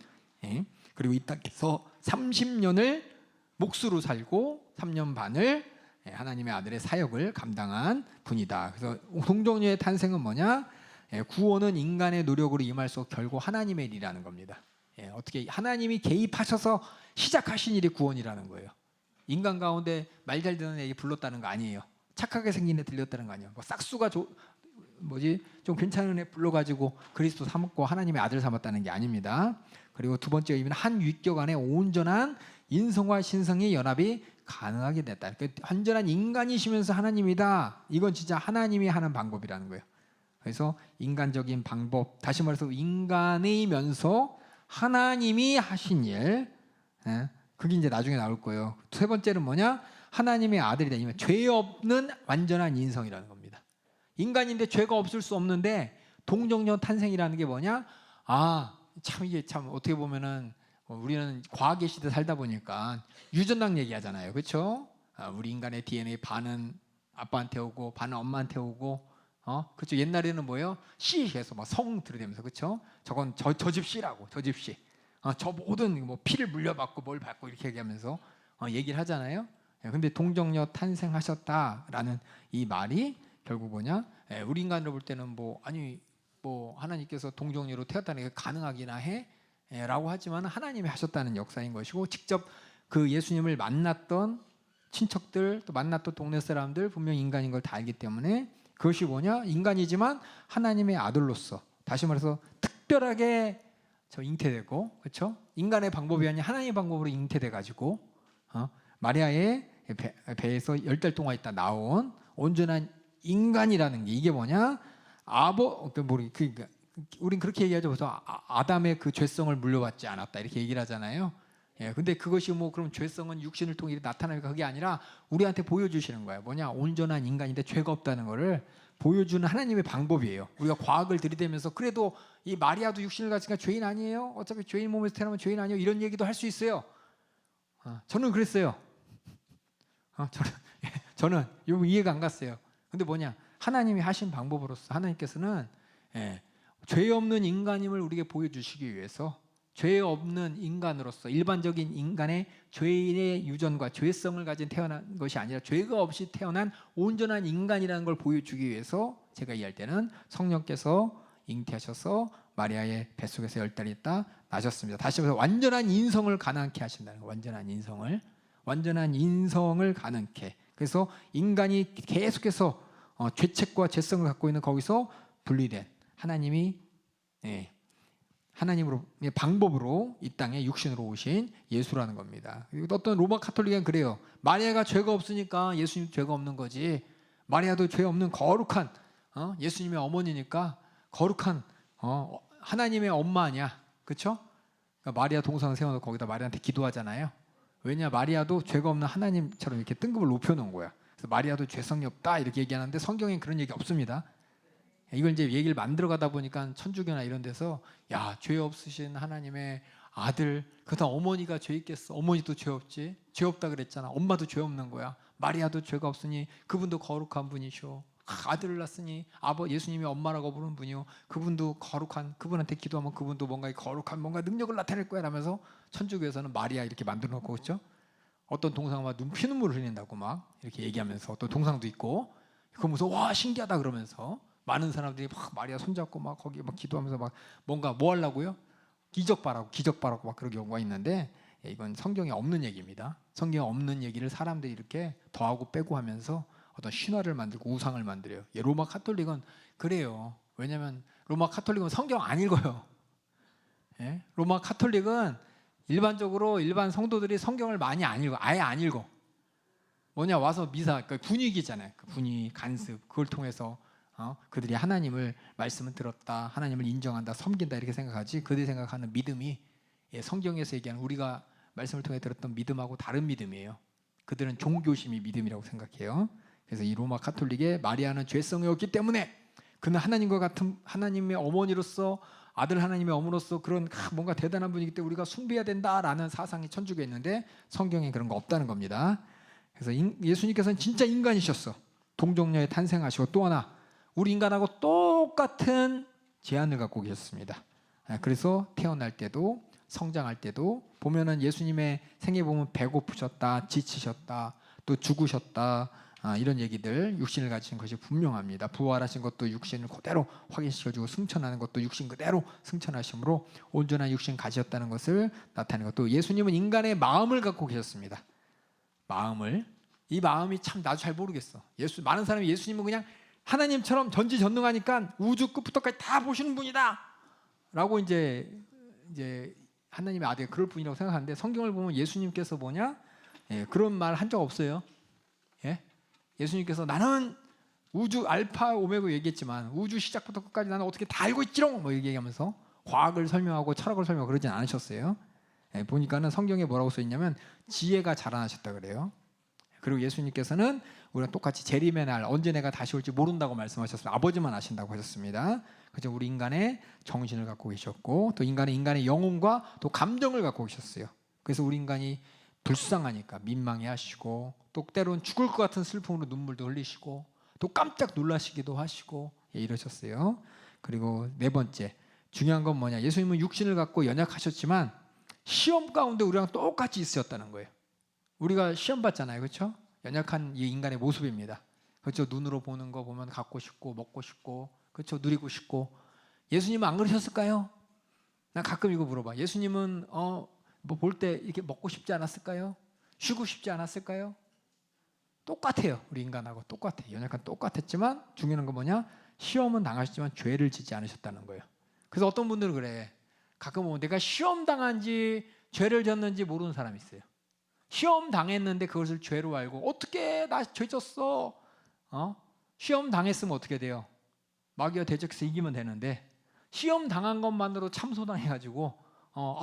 그리고 이 땅에서 30년을 몫으로 살고 3년 반을 하나님의 아들의 사역을 감당한 분이다. 그래서 동정녀의 탄생은 뭐냐? 구원은 인간의 노력으로 임할 수 없고 결국 하나님의 일이라는 겁니다. 어떻게 하나님이 개입하셔서 시작하신 일이 구원이라는 거예요. 인간 가운데 말 잘 듣는 애기 불렀다는 거 아니에요. 착하게 생긴 애 들렸다는 거 아니에요. 뭐 싹수가 좀 괜찮은 애 불러가지고 그리스도 삼고 하나님의 아들 삼았다는 게 아닙니다. 그리고 두 번째 의미는 한 위격 안에 온전한 인성과 신성의 연합이 가능하게 됐다. 그러니까 완전한 인간이시면서 하나님이다. 이건 진짜 하나님이 하는 방법이라는 거예요. 그래서 인간적인 방법, 다시 말해서 인간이면서 하나님이 하신 일, 그게 이제 나중에 나올 거예요. 세 번째는 뭐냐? 하나님의 아들이다. 이면 죄 없는 완전한 인성이라는 겁니다. 인간인데 죄가 없을 수 없는데 동정녀 탄생이라는 게 뭐냐? 이게 참 어떻게 보면은 우리는 과학의 시대 살다 보니까 유전학 얘기하잖아요, 그렇죠? 우리 인간의 DNA 반은 아빠한테 오고 반은 엄마한테 오고, 그렇죠? 옛날에는 뭐예요? 씨 해서 막 성 들이대면서, 그렇죠? 저건 저 집 씨라고, 저 집 씨, 저 모든 뭐 피를 물려받고 뭘 받고 이렇게 얘기하면서 얘기를 하잖아요. 근데 동정녀 탄생하셨다라는 이 말이 결국 뭐냐? 우리 인간으로 볼 때는 하나님께서 동정녀로 태웠다는 게 가능하기나 해? 라고 하지만 하나님이 하셨다는 역사인 것이고 직접 그 예수님을 만났던 친척들 또 만났던 동네 사람들 분명 인간인 걸 다 알기 때문에 그것이 뭐냐? 인간이지만 하나님의 아들로서 다시 말해서 특별하게 잉태되고 그렇죠? 인간의 방법이 아닌 하나님의 방법으로 잉태돼 가지고 마리아의 배에서 10달 동안 있다 나온 온전한 인간이라는 게 이게 뭐냐? 우린 그렇게 얘기하죠. 그래서 아담의 그 죄성을 물려받지 않았다 이렇게 얘기를 하잖아요. 근데 그것이 그럼 죄성은 육신을 통해 나타나니까 그게 아니라 우리한테 보여주시는 거예요. 뭐냐? 온전한 인간인데 죄가 없다는 거를 보여주는 하나님의 방법이에요. 우리가 과학을 들이대면서 그래도 이 마리아도 육신을 가지니까 죄인 아니에요? 어차피 죄인 몸에서 태어나면 죄인 아니에요? 이런 얘기도 할 수 있어요. 저는 그랬어요. 저는 이해가 안 갔어요. 근데 뭐냐? 하나님이 하신 방법으로서 하나님께서는 죄 없는 인간임을 우리에게 보여주시기 위해서 죄 없는 인간으로서 일반적인 인간의 죄의 유전과 죄성을 가진 태어난 것이 아니라 죄가 없이 태어난 온전한 인간이라는 걸 보여주기 위해서 제가 이해할 때는 성령께서 잉태하셔서 마리아의 뱃속에서 10달이 있다 나셨습니다. 다시 말해서 완전한 인성을 가능케 하신다는 거예요. 완전한 인성을 가능케. 그래서 인간이 계속해서 죄책과 죄성을 갖고 있는 거기서 분리된 하나님이 하나님으로 방법으로 이 땅에 육신으로 오신 예수라는 겁니다. 그리고 어떤 로마 카톨릭은 그래요. 마리아가 죄가 없으니까 예수님 죄가 없는 거지. 마리아도 죄 없는 거룩한 예수님의 어머니니까 거룩한 하나님의 엄마 아니야, 그렇죠? 그러니까 마리아 동상을 세워놓고 거기다 마리아한테 기도하잖아요. 왜냐, 마리아도 죄가 없는 하나님처럼 이렇게 등급을 높여놓은 거야. 그래서 마리아도 죄성이 없다 이렇게 얘기하는데 성경엔 그런 얘기 없습니다. 이걸 이제 얘기를 만들어가다 보니까 천주교나 이런 데서 야, 죄 없으신 하나님의 아들, 그다음 어머니가 죄 있겠어? 어머니도 죄 없지? 죄 없다 그랬잖아. 엄마도 죄 없는 거야. 마리아도 죄가 없으니 그분도 거룩한 분이셔. 아들을 낳았으니 예수님이 엄마라고 부르는 분이요, 그분도 거룩한, 그분한테 기도하면 그분도 뭔가 거룩한 뭔가 능력을 나타낼 거야 라면서 천주교에서는 마리아 이렇게 만들어 놓고, 그렇죠? 어떤 동상은 막 피눈물을 흘린다고 막 이렇게 얘기하면서, 어떤 동상도 있고 그거 보면서 와 신기하다 그러면서 많은 사람들이 막 마리아 손잡고 막 거기 막 기도하면서 막 뭔가 뭐 하려고요? 기적 바라고 막 그런 경우가 있는데, 이건 성경에 없는 얘기입니다. 성경에 없는 얘기를 사람들이 이렇게 더하고 빼고 하면서 어떤 신화를 만들고 우상을 만들어요. 로마 카톨릭은 그래요. 왜냐하면 로마 카톨릭은 성경 안 읽어요. 로마 카톨릭은 일반적으로 일반 성도들이 성경을 많이 안 읽어. 아예 안 읽어. 뭐냐, 와서 미사, 그러니까 분위기잖아요. 그 분위기, 간습, 그걸 통해서 그들이 하나님을 말씀을 들었다, 하나님을 인정한다, 섬긴다 이렇게 생각하지, 그들이 생각하는 믿음이 성경에서 얘기하는 우리가 말씀을 통해 들었던 믿음하고 다른 믿음이에요. 그들은 종교심이 믿음이라고 생각해요. 그래서 이 로마 카톨릭의 마리아는 죄성이 없기 때문에 그는 하나님과 같은 하나님의 어머니로서, 아들 하나님의 어머니로서 그런 뭔가 대단한 분이기 때문에 우리가 숭배해야 된다라는 사상이 천주교에 있는데 성경에 그런 거 없다는 겁니다. 그래서 예수님께서는 진짜 인간이셨어. 동정녀에 탄생하시고 또 하나 우리 인간하고 똑같은 제한을 갖고 계셨습니다. 그래서 태어날 때도 성장할 때도 보면은 예수님의 생애 보면 배고프셨다, 지치셨다, 또 죽으셨다, 이런 얘기들, 육신을 가지신 것이 분명합니다. 부활하신 것도 육신을 그대로 확인시켜주고 승천하는 것도 육신 그대로 승천하심으로 온전한 육신 가지셨다는 것을 나타내는 것도, 예수님은 인간의 마음을 갖고 계셨습니다. 이 마음이 참 나도 잘 모르겠어. 많은 사람이 예수님은 그냥 하나님처럼 전지전능하니까 우주 끝부터까지 다 보시는 분이다 라고 이제 하나님의 아들, 그럴 분이라고 생각하는데, 성경을 보면 예수님께서 뭐냐? 그런 말 한 적 없어요. 예수님께서 나는 우주 알파 오메가 얘기했지만 우주 시작부터 끝까지 나는 어떻게 다 알고 있지롱 뭐 얘기하면서 과학을 설명하고 철학을 설명하고 그러진 않으셨어요. 보니까는 성경에 뭐라고 써 있냐면 지혜가 자라나셨다 그래요. 그리고 예수님께서는 우리가 똑같이 재림의 날, 언제 내가 다시 올지 모른다고 말씀하셨습니다. 아버지만 아신다고 하셨습니다. 그래서 우리 인간의 정신을 갖고 계셨고, 또 인간의 영혼과 또 감정을 갖고 계셨어요. 그래서 우리 인간이 불쌍하니까 민망해하시고, 또 때로는 죽을 것 같은 슬픔으로 눈물도 흘리시고, 또 깜짝 놀라시기도 하시고 이러셨어요. 그리고 네 번째 중요한 건 뭐냐? 예수님은 육신을 갖고 연약하셨지만 시험 가운데 우리랑 똑같이 있으셨다는 거예요. 우리가 시험 받잖아요, 그렇죠? 연약한 이 인간의 모습입니다. 그렇죠? 눈으로 보는 거 보면 갖고 싶고 먹고 싶고, 그렇죠? 누리고 싶고. 예수님은 안 그러셨을까요? 난 가끔 이거 물어봐. 예수님은 뭐 볼 때 이렇게 먹고 싶지 않았을까요? 쉬고 싶지 않았을까요? 똑같아요. 우리 인간하고 똑같아요. 연약한 똑같았지만 중요한 건 뭐냐? 시험은 당하셨지만 죄를 짓지 않으셨다는 거예요. 그래서 어떤 분들은 그래. 가끔 보면 내가 시험 당한지 죄를 졌는지 모르는 사람이 있어요. 시험 당했는데 그것을 죄로 알고 어떻게 나 죄 졌어? 시험 당했으면 어떻게 돼요? 마귀와 대적해서 이기면 되는데, 시험 당한 것만으로 참소당해가지고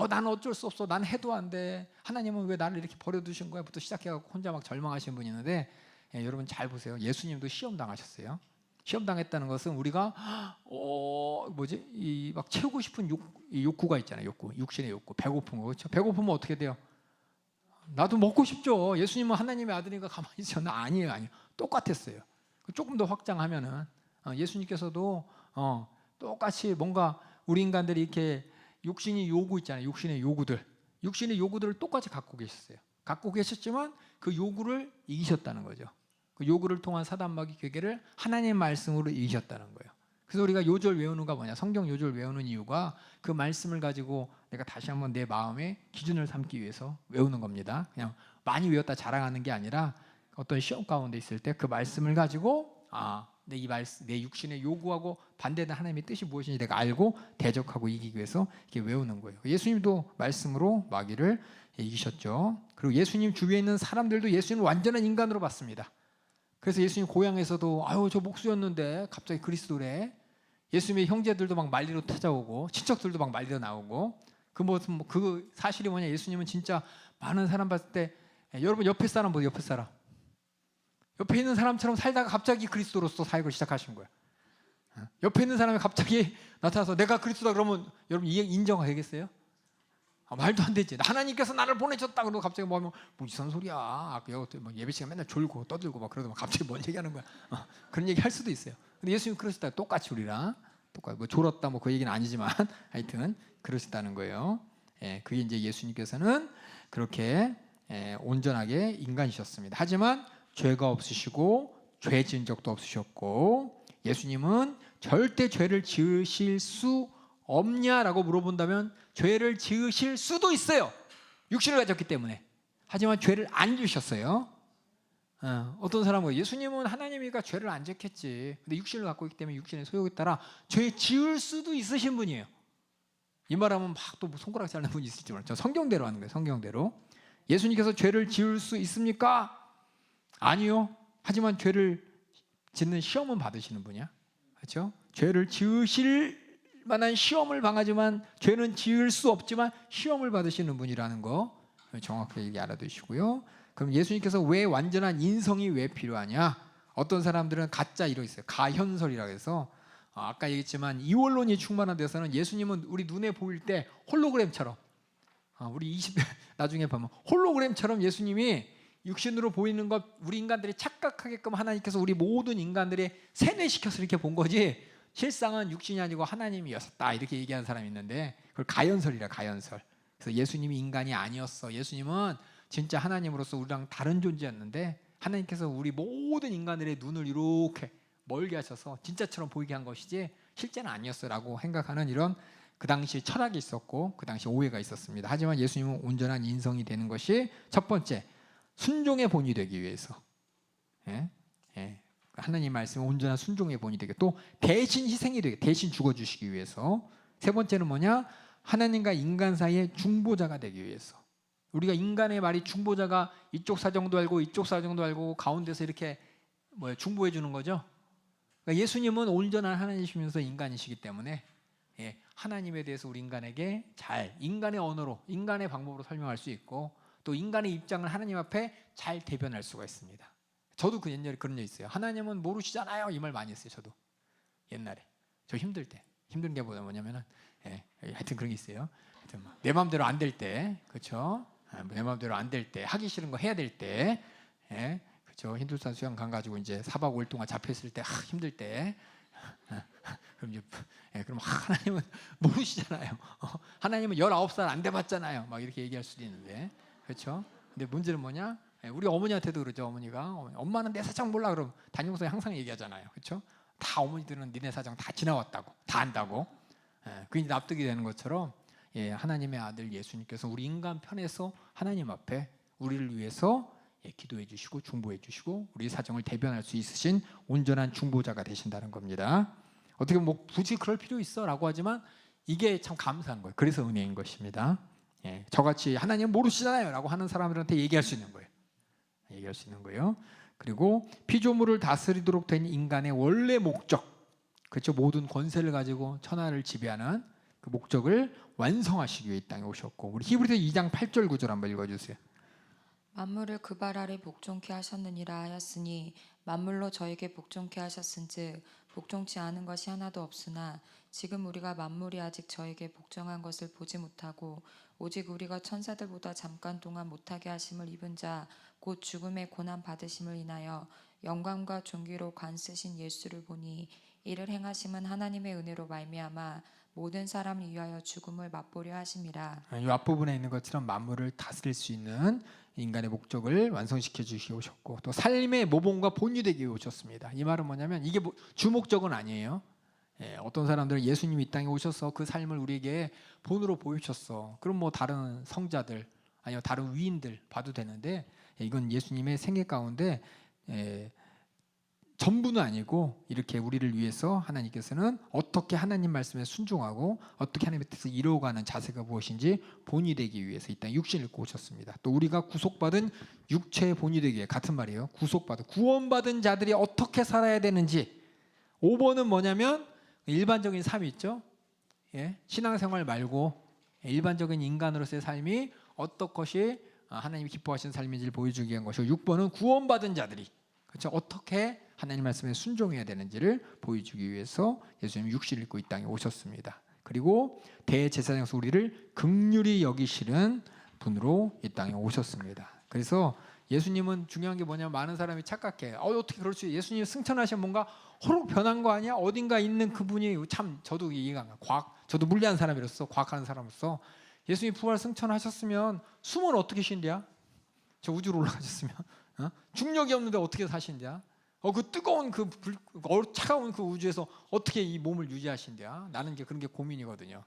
나는 어쩔 수 없어, 난 해도 안 돼, 하나님은 왜 나를 이렇게 버려두신 거야 부터 시작해갖고 혼자 막 절망하시는 분이 있는데, 여러분 잘 보세요. 예수님도 시험 당하셨어요. 시험 당했다는 것은 우리가 막 채우고 싶은 욕구가 있잖아요. 육신의 욕구, 배고픈 거, 그렇죠? 배고프면 어떻게 돼요? 나도 먹고 싶죠. 예수님은 하나님의 아들이니까 가만히 있었나? 아니에요. 똑같았어요. 조금 더 확장하면은 예수님께서도 똑같이 뭔가 우리 인간들이 이렇게 육신이 요구 있잖아요. 육신의 요구들을 똑같이 갖고 계셨어요. 갖고 계셨지만 그 요구를 이기셨다는 거죠. 그 요구를 통한 사단마귀 괴계를 하나님의 말씀으로 이기셨다는 거예요. 그래서 우리가 요절 외우는 거 뭐냐? 성경 요절 외우는 이유가 그 말씀을 가지고 내가 다시 한번 내 마음의 기준을 삼기 위해서 외우는 겁니다. 그냥 많이 외웠다 자랑하는 게 아니라 어떤 시험 가운데 있을 때 그 말씀을 가지고 내 말씀, 내 육신의 요구하고 반대되는 하나님의 뜻이 무엇인지 내가 알고 대적하고 이기기 위해서 이렇게 외우는 거예요. 예수님도 말씀으로 마귀를 이기셨죠. 그리고 예수님 주위에 있는 사람들도 예수님을 완전한 인간으로 봤습니다. 그래서 예수님 고향에서도 저 목수였는데 갑자기 그리스도래. 예수님의 형제들도 막 말리러 찾아오고 친척들도 막 말리러 나오고 그 사실이 뭐냐? 예수님은 진짜 많은 사람 봤을 때 여러분 옆에 사람 보세요. 옆에 사람. 옆에 있는 사람처럼 살다가 갑자기 그리스도로서 사역을 시작하신 거예요. 옆에 있는 사람이 갑자기 나타나서 내가 그리스도다 그러면 여러분 인정하겠어요? 말도 안 되지. 하나님께서 나를 보내셨다 그러고 갑자기 뭐 이상한 소리야. 예배 시간 맨날 졸고 떠들고 막 그러다 갑자기 뭔 얘기하는 거야. 그런 얘기 할 수도 있어요. 근데 예수님 그러시다 똑같이 우리랑 똑같이 졸았다 그 얘기는 아니지만 하여튼 그러시다는 거예요. 그게 이제 예수님께서는 그렇게 온전하게 인간이셨습니다. 하지만 죄가 없으시고 죄 지은 적도 없으셨고 예수님은 절대 죄를 지으실 수 없냐라고 물어본다면 죄를 지으실 수도 있어요. 육신을 가졌기 때문에. 하지만 죄를 안 지으셨어요. 어떤 사람은 예수님은 하나님이니까 죄를 안 지었겠지. 근데 육신을 갖고 있기 때문에 육신의 소욕에 따라 죄 지을 수도 있으신 분이에요. 이 말하면 막 또 손가락 자르는 분이 있을지 몰라요. 저 성경대로 하는 거예요. 성경대로. 예수님께서 죄를 지을 수 있습니까? 아니요. 하지만 죄를 짓는 시험은 받으시는 분이야. 그렇죠? 죄를 지으실 만한 시험을 당하지만 죄는 지을 수 없지만 시험을 받으시는 분이라는 거 정확하게 알아두시고요. 그럼 예수님께서 왜 완전한 인성이 왜 필요하냐? 어떤 사람들은 가짜 이러 있어요. 가현설이라고 해서 아까 얘기했지만 이원론이 충만한 데서는 예수님은 우리 눈에 보일 때 홀로그램처럼 우리 20대 나중에 보면 홀로그램처럼 예수님이 육신으로 보이는 것 우리 인간들이 착각하게끔 하나님께서 우리 모든 인간들이 세뇌시켜서 이렇게 본 거지 실상은 육신이 아니고 하나님이었다 이렇게 얘기하는 사람이 있는데 그걸 가연설이라 가연설. 그래서 예수님이 인간이 아니었어. 예수님은 진짜 하나님으로서 우리랑 다른 존재였는데 하나님께서 우리 모든 인간들의 눈을 이렇게 멀게 하셔서 진짜처럼 보이게 한 것이지 실제는 아니었어라고 생각하는 이런 그 당시 철학이 있었고 그 당시 오해가 있었습니다. 하지만 예수님은 온전한 인성이 되는 것이 첫 번째 순종의 본이 되기 위해서 하나님 말씀은 온전한 순종의 본이 되게 또 대신 희생이 되게 대신 죽어주시기 위해서 세 번째는 뭐냐 하나님과 인간 사이의 중보자가 되기 위해서 우리가 인간의 말이 중보자가 이쪽 사정도 알고 이쪽 사정도 알고 가운데서 이렇게 중보해 주는 거죠. 그러니까 예수님은 온전한 하나님이시면서 인간이시기 때문에 하나님에 대해서 우리 인간에게 잘 인간의 언어로 인간의 방법으로 설명할 수 있고 또 인간의 입장을 하나님 앞에 잘 대변할 수가 있습니다. 저도 그 옛날에 그런 적 있어요. 하나님은 모르시잖아요. 이 말 많이 했어요. 저도 옛날에 저 힘들 때 힘든 게 뭐냐면은 하여튼 그런 게 있어요. 하여튼 내 마음대로 안 될 때 그렇죠. 내 마음대로 안 될 때 하기 싫은 거 해야 될 때 그렇죠. 힌두산 수양관 가지고 이제 4박 5일 동안 잡혔을 때 힘들 때 그럼 이제 그럼 하나님은 모르시잖아요. 하나님은 19살 안 돼봤잖아요. 막 이렇게 얘기할 수도 있는데 그렇죠. 근데 문제는 뭐냐? 우리 어머니한테도 그러죠. 어머니가 엄마는 내 사정 몰라 그럼 담임목사에 항상 얘기하잖아요. 그렇죠? 다 어머니들은 니네 사정 다 지나왔다고 다 안다고. 그게 납득이 되는 것처럼 하나님의 아들 예수님께서 우리 인간 편에서 하나님 앞에 우리를 위해서 기도해 주시고 중보해 주시고 우리 사정을 대변할 수 있으신 온전한 중보자가 되신다는 겁니다. 어떻게 굳이 그럴 필요 있어라고 하지만 이게 참 감사한 거예요. 그래서 은혜인 것입니다. 저같이 하나님 모르시잖아요라고 하는 사람들한테 얘기할 수 있는 거예요. 얘기할 수 있는 거예요. 그리고 피조물을 다스리도록 된 인간의 원래 목적, 그렇죠? 모든 권세를 가지고 천하를 지배하는 그 목적을 완성하시기 위해 이 땅에 오셨고 우리 히브리서 2장 8절 9절 한번 읽어주세요. 만물을 그 발 아래 복종케 하셨느니라 하였으니 만물로 저에게 복종케 하셨은즉 복종치 않은 것이 하나도 없으나 지금 우리가 만물이 아직 저에게 복종한 것을 보지 못하고 오직 우리가 천사들보다 잠깐 동안 못하게 하심을 입은 자 곧 죽음의 고난 받으심을 인하여 영광과 존귀로 관 쓰신 예수를 보니 이를 행하심은 하나님의 은혜로 말미암아 모든 사람을 위하여 죽음을 맛보려 하심이라. 이 앞부분에 있는 것처럼 만물을 다스릴 수 있는 인간의 목적을 완성시켜 주시고 오셨고, 또 삶의 모범과 본이 되게 오셨습니다. 이 말은 뭐냐면 이게 주목적은 아니에요. 어떤 사람들은 예수님이 이 땅에 오셔서 그 삶을 우리에게 본으로 보여주셨어. 그럼 뭐 다른 성자들 아니면 다른 위인들 봐도 되는데, 이건 예수님의 생애 가운데 전부는 아니고 이렇게 우리를 위해서 하나님께서는 어떻게 하나님 말씀에 순종하고 어떻게 하나님의 뜻을 이루어가는 자세가 무엇인지 본이 되기 위해서 이 땅에 육신을 입고 오셨습니다. 또 우리가 구속받은 육체의 본이 되기 위해, 같은 말이에요. 구원받은 자들이 어떻게 살아야 되는지. 5번은 뭐냐면 일반적인 삶이 있죠. 신앙생활 말고 일반적인 인간으로서의 삶이 어떤 것이 하나님이 기뻐하시는 삶인지를 보여주기 위한 것이고, 6번은 구원받은 자들이, 그렇죠, 어떻게 하나님 말씀에 순종해야 되는지를 보여주기 위해서 예수님이 육신을 입고 이 땅에 오셨습니다. 그리고 대제사장으로서 우리를 긍휼히 여기시는 분으로 이 땅에 오셨습니다. 그래서 예수님은 중요한 게 뭐냐면, 많은 사람이 착각해. 어떻게 그럴 수 있어요? 예수님 승천하시면 뭔가 호록 변한 거 아니야? 어딘가 있는 그분이, 참 저도 이해가 안 가. 저도 물리한 사람으로서, 과학하는 사람으로서, 예수님이 부활 승천하셨으면 숨은 어떻게 쉰대야? 저 우주로 올라가셨으면 중력이 없는데 어떻게 사신대야? 그 뜨거운 차가운 그 우주에서 어떻게 이 몸을 유지하신대야? 나는 이제 그런 게 고민이거든요.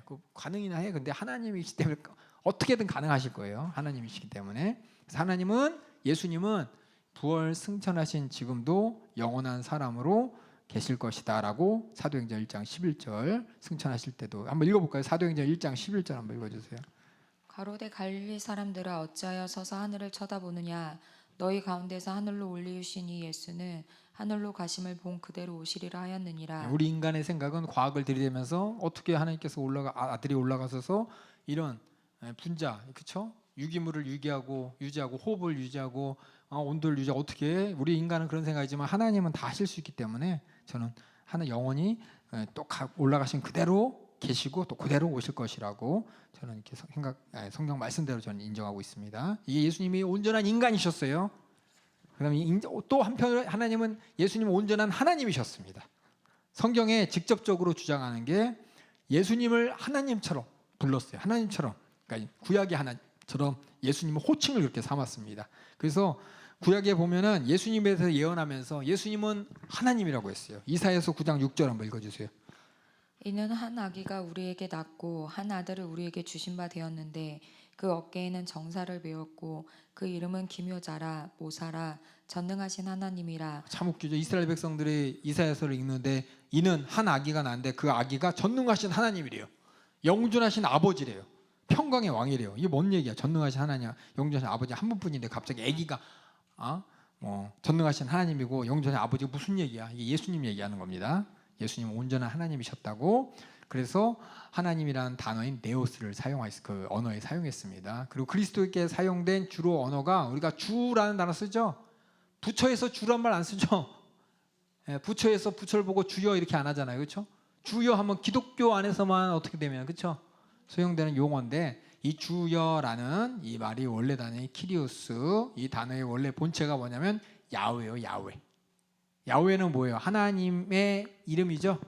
그 가능이나 해. 근데 하나님이시기 때문에 어떻게든 가능하실 거예요. 하나님이시기 때문에. 그래서 예수님은 부활 승천하신 지금도 영원한 사람으로 계실 것이다라고 사도행전 1장 11절 승천하실 때도 한번 읽어볼까요? 사도행전 1장 11절 한번 읽어주세요. 가로되 갈릴리 사람들아 어찌하여 서서 하늘을 쳐다보느냐. 너희 가운데서 하늘로 올리우신 이 예수는 하늘로 가심을 본 그대로 오시리라 하였느니라. 우리 인간의 생각은 과학을 들이대면서 어떻게 하나님께서 아들이 올라가셔서 이런 분자, 그렇죠? 유기물을 유지하고 호흡을 유지하고 온도를 유지하고, 어떻게 우리 인간은 그런 생각이지만 하나님은 다 하실 수 있기 때문에 저는 영원히 또 올라가신 그대로 계시고 또 그대로 오실 것이라고 저는 이렇게 성경 말씀대로 저는 인정하고 있습니다. 이게 예수님이 온전한 인간이셨어요. 그다음에 또 한편으로 하나님은, 예수님은 온전한 하나님이셨습니다. 성경에 직접적으로 주장하는 게 예수님을 하나님처럼 불렀어요. 하나님처럼, 그러니까 구약의 하나님처럼 예수님은 호칭을 그렇게 삼았습니다. 그래서 구약에 보면은 예수님에 대해서 예언하면서 예수님은 하나님이라고 했어요. 이사야서 9장 6절 한번 읽어주세요. 이는 한 아기가 우리에게 낳고 한 아들을 우리에게 주신 바 되었는데 그 어깨에는 정사를 메었고 그 이름은 기묘자라 모사라 전능하신 하나님이라. 참 웃기죠. 이스라엘 백성들이 이사야서를 읽는데 이는 한 아기가 낳는데 그 아기가 전능하신 하나님이래요. 영존하신 아버지래요. 평강의 왕이래요. 이게 뭔 얘기야? 전능하신 하나님, 영존하신 아버지 한 분뿐인데 갑자기 아기가 전능하신 하나님이고 영존하신 아버지가 무슨 얘기야? 이게 예수님 얘기하는 겁니다. 예수님은 온전한 하나님이셨다고. 그래서 하나님이라는 단어인 네오스를 그 언어에 사용했습니다. 그리고 그리스도께 사용된 주로 언어가, 우리가 주라는 단어 쓰죠. 부처에서 주란 말 안 쓰죠. 부처에서 부처를 보고 주여 이렇게 안 하잖아요, 그렇죠? 주여 하면 기독교 안에서만 어떻게 되면, 그렇죠? 소용되는 용어인데, 이 주여라는 이 말이 원래 단어의 키리오스, 이 단어의 원래 본체가 뭐냐면 야훼예요. 야훼. 야훼는 뭐예요? 하나님의 이름이죠.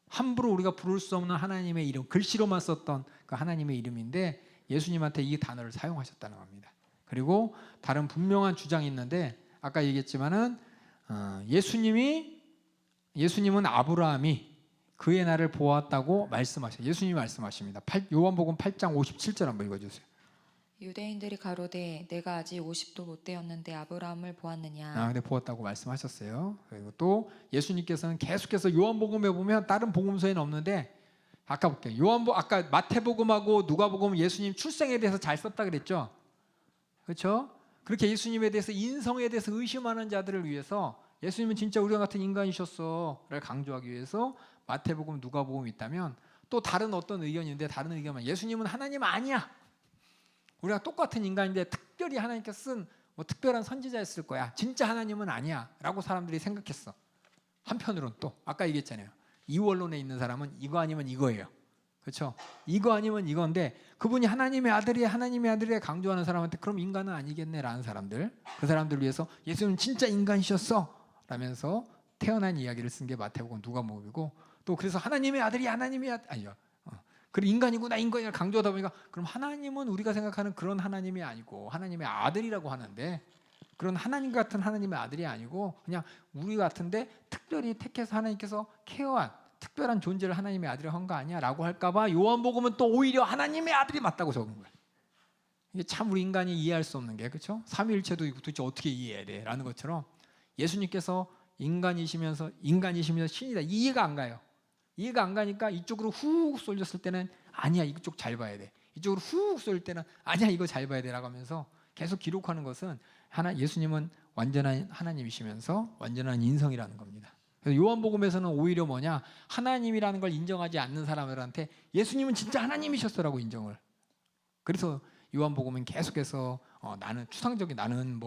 함부로 우리가 부를 수 없는 하나님의 이름, 글씨로만 썼던 그 하나님의 이름인데 예수님한테 이 단어를 사용하셨다는 겁니다. 그리고 다른 분명한 주장이 있는데, 아까 얘기했지만은 예수님은 아브라함이 그의 날을 보았다고 말씀하셔요. 예수님이 말씀하십니다. 요한복음 8장 57절 한번 읽어주세요. 유대인들이 가로되 내가 아직 50도 못 되었는데 아브라함을 보았느냐. 근데 보았다고 말씀하셨어요. 그리고 또 예수님께서는 계속해서 요한복음에 보면, 다른 복음서에는 없는데, 아까 볼게요. 아까 마태복음하고 누가복음은 예수님 출생에 대해서 잘 썼다 그랬죠. 그렇죠? 그렇게 예수님에 대해서, 인성에 대해서 의심하는 자들을 위해서, 예수님은 진짜 우리와 같은 인간이셨어를 강조하기 위해서 마태복음, 누가복음이 있다면, 또 다른 어떤 의견인데, 다른 의견은 예수님은 하나님 아니야. 우리가 똑같은 인간인데 특별히 하나님께서 쓴 특별한 선지자였을 거야. 진짜 하나님은 아니야 라고 사람들이 생각했어. 한편으로는 또 아까 얘기했잖아요. 이원론에 있는 사람은 이거 아니면 이거예요. 그렇죠? 이거 아니면 이건데, 그분이 하나님의 아들이야 강조하는 사람한테 그럼 인간은 아니겠네라는 사람들, 그 사람들을 위해서 예수님은 진짜 인간이셨어 라면서 태어난 이야기를 쓴 게 마태복음, 누가복음이고, 또 그래서 하나님의 아들이 아니요. 그리고 인간이구나 인간이라 강조하다 보니까 그럼 하나님은 우리가 생각하는 그런 하나님이 아니고 하나님의 아들이라고 하는데 그런 하나님 같은 하나님의 아들이 아니고 그냥 우리 같은데 특별히 택해서 하나님께서 케어한 특별한 존재를 하나님의 아들이라고 한 거 아니야? 라고 할까봐 요한복음은 또 오히려 하나님의 아들이 맞다고 적은 거예요. 이게 참 우리 인간이 이해할 수 없는 게 그렇죠? 삼위일체도 도대체 어떻게 이해해야 돼? 라는 것처럼 예수님께서 인간이시면서 신이다. 이해가 안 가요. 이해가 안 가니까 이쪽으로 훅 쏠렸을 때는 아니야 이쪽 잘 봐야 돼. 이쪽으로 훅 쏠릴 때는 아니야 이거 잘 봐야 돼라고 하면서 계속 기록하는 것은 예수님은 완전한 하나님이시면서 완전한 인성이라는 겁니다. 그래서 요한복음에서는 오히려 뭐냐 하나님이라는 걸 인정하지 않는 사람들한테 예수님은 진짜 하나님이셨어라고 인정을. 그래서 요한복음은 계속해서 나는 추상적인 나는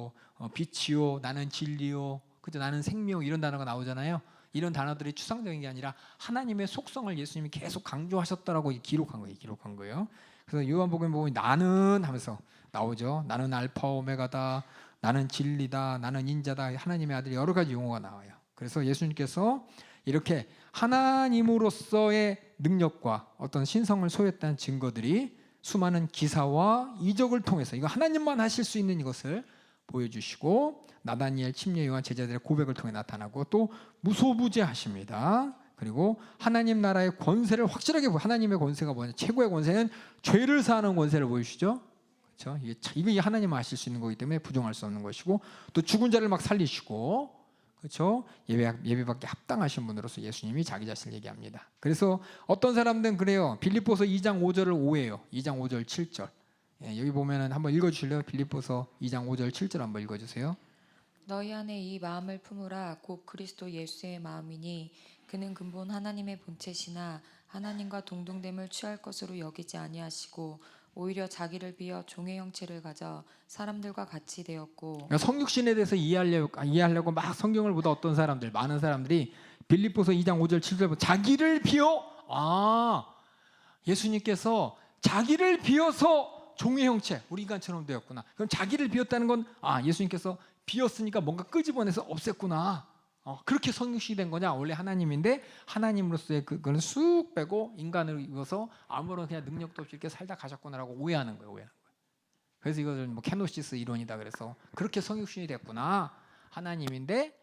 빛이요 나는 진리요 그죠 나는 생명 이런 단어가 나오잖아요. 이런 단어들이 추상적인 게 아니라 하나님의 속성을 예수님이 계속 강조하셨다라고 기록한 거예요. 그래서 요한복음에 보면 나는 하면서 나오죠. 나는 알파 오메가다. 나는 진리다. 나는 인자다. 하나님의 아들이 여러 가지 용어가 나와요. 그래서 예수님께서 이렇게 하나님으로서의 능력과 어떤 신성을 소유했다는 증거들이 수많은 기사와 이적을 통해서 이거 하나님만 하실 수 있는 이것을 보여주시고 나다니엘, 침례 요한 제자들의 고백을 통해 나타나고 또 무소부재하십니다. 그리고 하나님 나라의 권세를 확실하게 하나님의 권세가 뭐냐 최고의 권세는 죄를 사하는 권세를 보여주시죠. 그렇죠? 이게 하나님 하실 수 있는 거기 때문에 부정할 수 없는 것이고 또 죽은 자를 막 살리시고 그렇죠? 예배받기 합당하신 분으로서 예수님이 자기 자신을 얘기합니다. 그래서 어떤 사람들은 그래요. 빌립보서 2장 5절을 오해해요. 2장 5절 7절. 여기 보면은 한번 읽어주실래요? 빌립보서 2장 5절 7절 한번 읽어주세요. 너희 안에 이 마음을 품으라 곧 그리스도 예수의 마음이니 그는 근본 하나님의 본체시나 하나님과 동등됨을 취할 것으로 여기지 아니하시고 오히려 자기를 비어 종의 형체를 가져 사람들과 같이 되었고 그러니까 성육신에 대해서 이해하려고 막 성경을 보다 어떤 사람들 많은 사람들이 빌립보서 2장 5절 7절 자기를 비어 예수님께서 자기를 비어서 종의 형체 우리 인간처럼 되었구나. 그럼 자기를 비었다는 건 예수님께서 비었으니까 뭔가 끄집어내서 없앴구나. 그렇게 성육신이 된 거냐? 원래 하나님인데 하나님으로서의 그거는 쑥 빼고 인간을 입어서 아무런 그냥 능력도 없이 이렇게 살다 가셨구나라고 오해하는 거예요. 그래서 이것을 케노시스 이론이다 그래서 그렇게 성육신이 됐구나. 하나님인데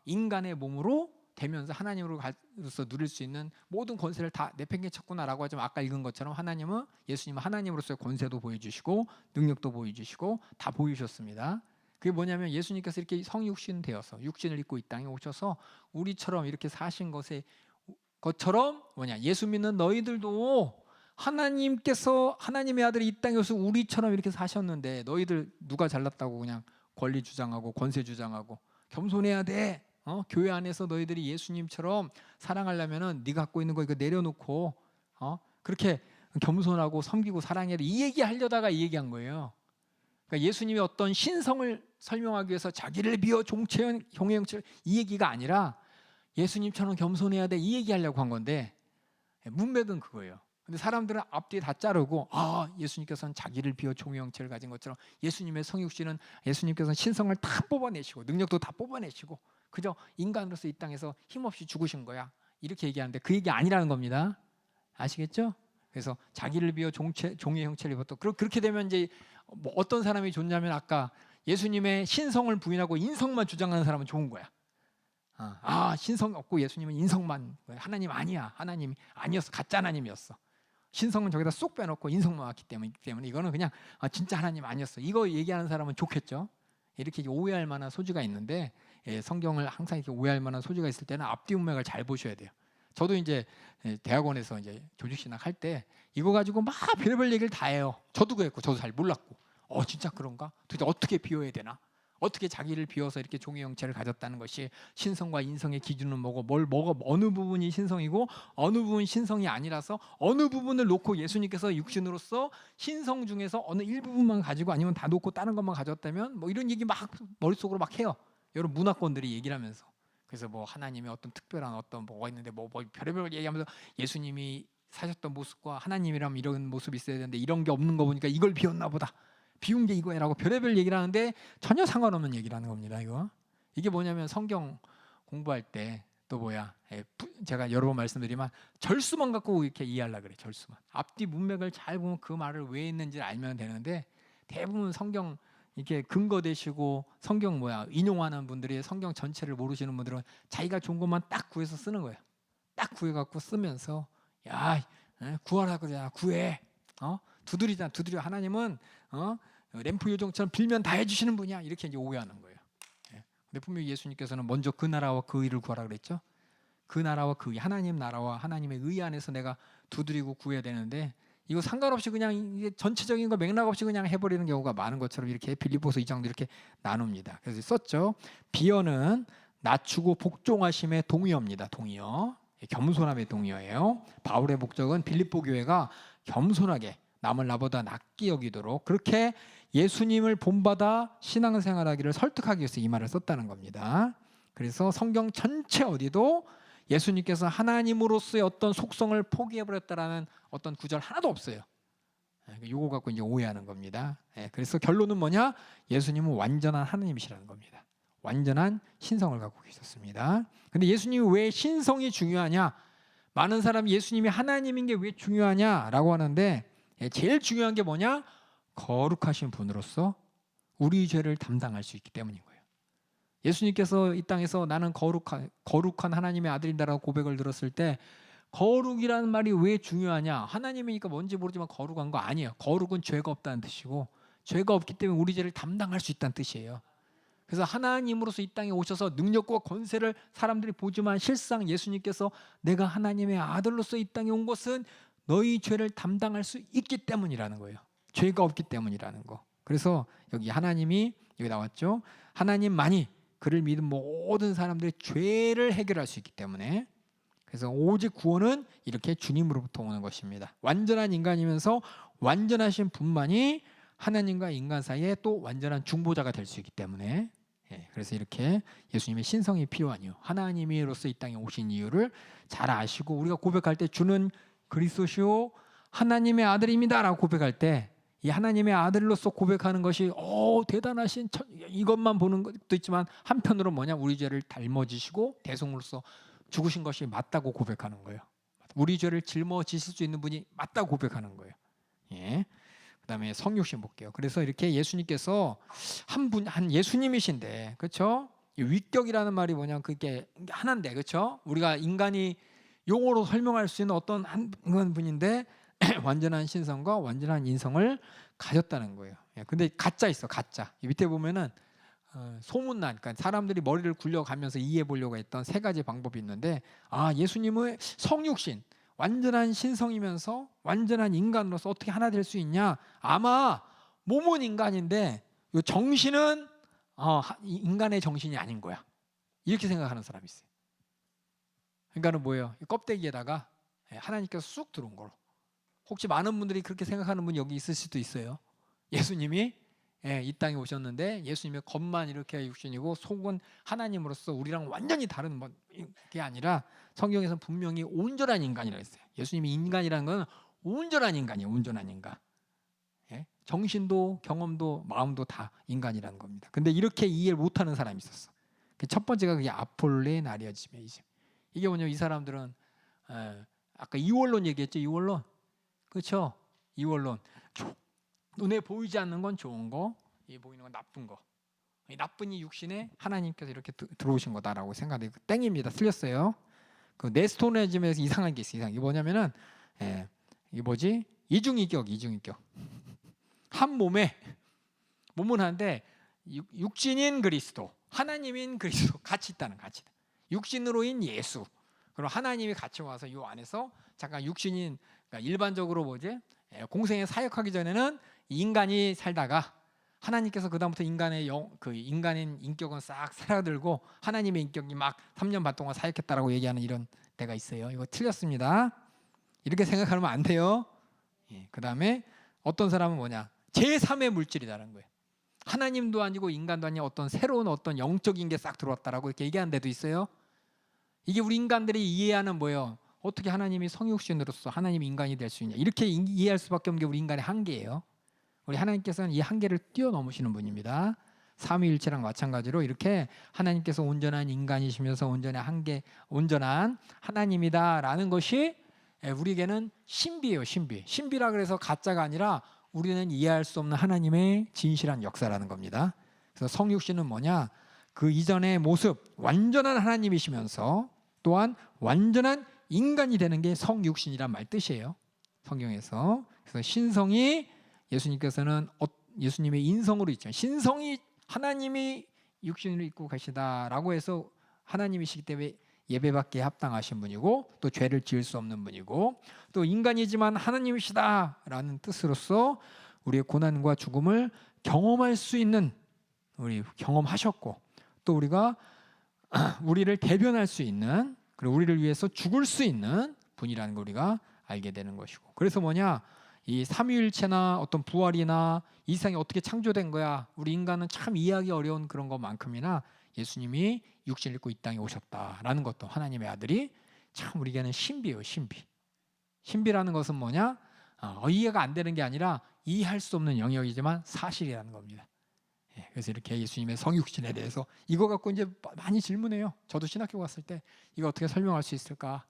인간의 몸으로 되면서 하나님으로서 누릴 수 있는 모든 권세를 다 내팽개쳤구나라고 하지만 아까 읽은 것처럼 예수님은 하나님으로서의 권세도 보여주시고 능력도 보여주시고 다 보이셨습니다. 그게 뭐냐면 예수님께서 이렇게 성육신 되어서 육신을 입고 이 땅에 오셔서 우리처럼 이렇게 사신 것처럼 예수 믿는 너희들도 하나님께서 하나님의 아들이 이 땅에 오셔서 우리처럼 이렇게 사셨는데 너희들 누가 잘났다고 그냥 권리 주장하고 권세 주장하고 겸손해야 돼. 교회 안에서 너희들이 예수님처럼 사랑하려면은 네가 갖고 있는 거 이거 내려놓고 그렇게 겸손하고 섬기고 사랑해야 돼. 이 얘기 하려다가 이 얘기한 거예요. 그러니까 예수님이 어떤 신성을 설명하기 위해서 자기를 비어 종의 형체를 이 얘기가 아니라 예수님처럼 겸손해야 돼 이 얘기하려고 한 건데 문맥은 그거예요. 근데 사람들은 앞뒤에 다 자르고 예수님께서는 자기를 비어 종의 형체를 가진 것처럼 예수님의 성육신은 예수님께서는 신성을 다 뽑아내시고 능력도 다 뽑아내시고 그저 인간으로서 이 땅에서 힘없이 죽으신 거야 이렇게 얘기하는데 그 얘기 아니라는 겁니다. 아시겠죠? 그래서 자기를 비어 종의 형체를 입었다. 그렇게 되면 이제 어떤 사람이 좋냐면 아까 예수님의 신성을 부인하고 인성만 주장하는 사람은 좋은 거야. 신성 없고 예수님은 인성만 하나님 아니야. 하나님이 아니었어. 가짜 하나님이었어. 신성은 저기다 쏙 빼놓고 인성만 왔기 때문에 이거는 그냥 진짜 하나님 아니었어. 이거 얘기하는 사람은 좋겠죠. 이렇게 오해할 만한 소지가 있는데 성경을 항상 이렇게 오해할 만한 소지가 있을 때는 앞뒤 문맥을 잘 보셔야 돼요. 저도 이제 대학원에서 이제 조직신학 할 때 이거 가지고 막 별의별 얘기를 다 해요. 저도 그랬고 저도 잘 몰랐고 진짜 그런가? 도대체 어떻게 비워야 되나? 어떻게 자기를 비워서 이렇게 종의 형체를 가졌다는 것이 신성과 인성의 기준은 뭐고 어느 부분이 신성이고 어느 부분이 신성이 아니라서 어느 부분을 놓고 예수님께서 육신으로서 신성 중에서 어느 일부분만 가지고 아니면 다 놓고 다른 것만 가졌다면 이런 얘기 막 머릿속으로 막 해요. 여러 문화권들이 얘기를 하면서 그래서 하나님의 어떤 특별한 어떤 뭐가 있는데 별의별 얘기하면서 예수님이 사셨던 모습과 하나님이라면 이런 모습이 있어야 되는데 이런 게 없는 거 보니까 이걸 비웠나 보다. 비운 게 이거야라고 별의별 얘기를 하는데 전혀 상관없는 얘기를 하는 겁니다. 이게 뭐냐면 성경 공부할 때 또 뭐야? 제가 여러 번 말씀드리지만 절수만 갖고 이렇게 이해하려 그래. 절수만. 앞뒤 문맥을 잘 보면 그 말을 왜 했는지 알면 되는데 대부분 성경 이렇게 근거 되시고 성경 인용하는 분들이 성경 전체를 모르시는 분들은 자기가 좋은 것만 딱 구해서 쓰는 거예요. 딱 구해 갖고 쓰면서 야, 구하라 그래. 구해. 두드리자. 두드려. 하나님은 램프 요정처럼 빌면 다 해주시는 분이야. 이렇게 이제 오해하는 거예요. 근데 분명히 예수님께서는 먼저 그 나라와 그 의를 구하라 그랬죠. 그 나라와 그 의, 하나님 나라와 하나님의 의 안에서 내가 두드리고 구해야 되는데 이거 상관없이 그냥 이게 전체적인 거 맥락 없이 그냥 해버리는 경우가 많은 것처럼 이렇게 빌립보서 2장도 이렇게 나눕니다. 그래서 썼죠. 비어는 낮추고 복종하심의 동의어입니다. 동의어. 겸손함의 동의어예요. 바울의 목적은 빌립보 교회가 겸손하게 남을 나보다 낫게 여기도록 그렇게 예수님을 본받아 신앙생활하기를 설득하기 위해서 이 말을 썼다는 겁니다. 그래서 성경 전체 어디도 예수님께서 하나님으로서의 어떤 속성을 포기해버렸다라는 어떤 구절 하나도 없어요. 이거 갖고 이제 오해하는 겁니다. 그래서 결론은 뭐냐? 예수님은 완전한 하나님이시라는 겁니다. 완전한 신성을 갖고 계셨습니다. 근데 예수님이 왜 신성이 중요하냐? 많은 사람이 예수님이 하나님인 게 왜 중요하냐라고 하는데 제일 중요한 게 뭐냐? 거룩하신 분으로서 우리 죄를 담당할 수 있기 때문인 거예요. 예수님께서 이 땅에서 나는 거룩한 하나님의 아들이다라고 고백을 들었을 때 거룩이라는 말이 왜 중요하냐? 하나님이니까 뭔지 모르지만 거룩한 거 아니에요. 거룩은 죄가 없다는 뜻이고 죄가 없기 때문에 우리 죄를 담당할 수 있다는 뜻이에요. 그래서 하나님으로서 이 땅에 오셔서 능력과 권세를 사람들이 보지만 실상 예수님께서 내가 하나님의 아들로서 이 땅에 온 것은 너희 죄를 담당할 수 있기 때문이라는 거예요. 죄가 없기 때문이라는 거. 그래서 여기 하나님이 여기 나왔죠. 하나님만이 그를 믿은 모든 사람들의 죄를 해결할 수 있기 때문에 그래서 오직 구원은 이렇게 주님으로부터 오는 것입니다. 완전한 인간이면서 완전하신 분만이 하나님과 인간 사이에 또 완전한 중보자가 될 수 있기 때문에 그래서 이렇게 예수님의 신성이 필요한 이유, 하나님으로서 이 땅에 오신 이유를 잘 아시고 우리가 고백할 때 주는 그리스도시요 하나님의 아들입니다라고 고백할 때 이 하나님의 아들로서 고백하는 것이 대단하신 이것만 보는 것도 있지만 한편으로 뭐냐? 우리 죄를 짊어지시고 대속으로서 죽으신 것이 맞다고 고백하는 거예요. 우리 죄를 짊어지실 수 있는 분이 맞다고 고백하는 거예요. 그다음에 성육신 볼게요. 그래서 이렇게 예수님께서 한 예수님이신데, 그렇죠? 위격이라는 말이 뭐냐면 그게 하나인데, 그렇죠? 우리가 인간이 용어로 설명할 수 있는 어떤 한 분인데 완전한 신성과 완전한 인성을 가졌다는 거예요. 근데 가짜 있어, 가짜. 밑에 보면은 소문난, 그러니까 사람들이 머리를 굴려가면서 이해해 보려고 했던 세 가지 방법이 있는데, 예수님의 성육신, 완전한 신성이면서 완전한 인간으로서 어떻게 하나 될 수 있냐? 아마 몸은 인간인데 요 정신은 인간의 정신이 아닌 거야. 이렇게 생각하는 사람이 있어요. 그러니까는 뭐예요? 껍데기에다가 하나님께서 쑥 들어온 거로. 혹시 많은 분들이 그렇게 생각하는 분이 여기 있을 수도 있어요. 예수님이 이 땅에 오셨는데 예수님의 겉만 이렇게 육신이고 속은 하나님으로서 우리랑 완전히 다른 게 아니라 성경에서는 분명히 온전한 인간이라고 했어요. 예수님이 인간이라는 건 온전한 인간이에요. 온전한 인간. 정신도 경험도 마음도 다 인간이라는 겁니다. 근데 이렇게 이해를 못하는 사람이 있었어. 첫 번째가 그게 아폴레나리아즘이에요. 이게 뭐냐면 이 사람들은 아까 이원론 얘기했죠. 이원론. 그렇죠? 이원론. 눈에 보이지 않는 건 좋은 거, 보이는 건 나쁜 거. 이 나쁜 이 육신에 하나님께서 이렇게 들어오신 거다라고 생각해요. 땡입니다. 틀렸어요. 그 네스토네즘에서 이상한 게 있어요. 이게 뭐냐면은 이게 뭐지? 이중인격. 한 몸에 몸은 한데 육신인 그리스도, 하나님인 그리스도 같이 있다는 같이. 육신으로인 예수. 그럼 하나님이 같이 와서 이 안에서 잠깐 육신인 그러니까 일반적으로 뭐지? 공생에 사역하기 전에는 인간이 살다가 하나님께서 그다음부터 인간인 인격은 싹 사라들고 하나님의 인격이 막 3년 반 동안 사역했다라고 얘기하는 이런 데가 있어요. 이거 틀렸습니다. 이렇게 생각하면 안 돼요. 그다음에 어떤 사람은 뭐냐? 제3의 물질이라는 거예요. 하나님도 아니고 인간도 아니고 어떤 새로운 어떤 영적인 게 싹 들어왔다라고 이렇게 얘기하는 데도 있어요. 이게 우리 인간들이 이해하는 뭐예요? 어떻게 하나님이 성육신으로서 하나님이 인간이 될 수 있냐? 이렇게 이해할 수밖에 없는 게 우리 인간의 한계예요. 우리 하나님께서는 이 한계를 뛰어넘으시는 분입니다. 삼위일체랑 마찬가지로 이렇게 하나님께서 온전한 인간이시면서 온전한 하나님이다라는 것이 우리에게는 신비예요. 신비라 그래서 가짜가 아니라 우리는 이해할 수 없는 하나님의 진실한 역사라는 겁니다. 그래서 성육신은 뭐냐? 그 이전의 모습, 완전한 하나님이시면서 또한 완전한 인간이 되는 게 성육신이란 말 뜻이에요. 성경에서. 그래서 신성이 예수님께서는 예수님의 인성으로 있죠. 신성이 하나님이 육신으로 입고 가시다라고 해서 하나님이시기 때문에 예배받기에 합당하신 분이고 또 죄를 지을 수 없는 분이고 또 인간이지만 하나님이시다라는 뜻으로서 우리의 고난과 죽음을 경험할 수 있는 우리 경험하셨고 또 우리가 우리를 대변할 수 있는 그리고 우리를 위해서 죽을 수 있는 분이라는 걸 우리가 알게 되는 것이고 그래서 뭐냐 이 삼위일체나 어떤 부활이나 이 세상이 어떻게 창조된 거야 우리 인간은 참 이해하기 어려운 그런 것만큼이나 예수님이 육신을 입고 이 땅에 오셨다라는 것도 하나님의 아들이 참 우리에게는 신비예요. 신비라는 것은 뭐냐 이해가 안 되는 게 아니라 이해할 수 없는 영역이지만 사실이라는 겁니다. 그래서 이렇게 예수님의 성육신에 대해서 이거 갖고 이제 많이 질문해요. 저도 신학교 갔을 때 이거 어떻게 설명할 수 있을까?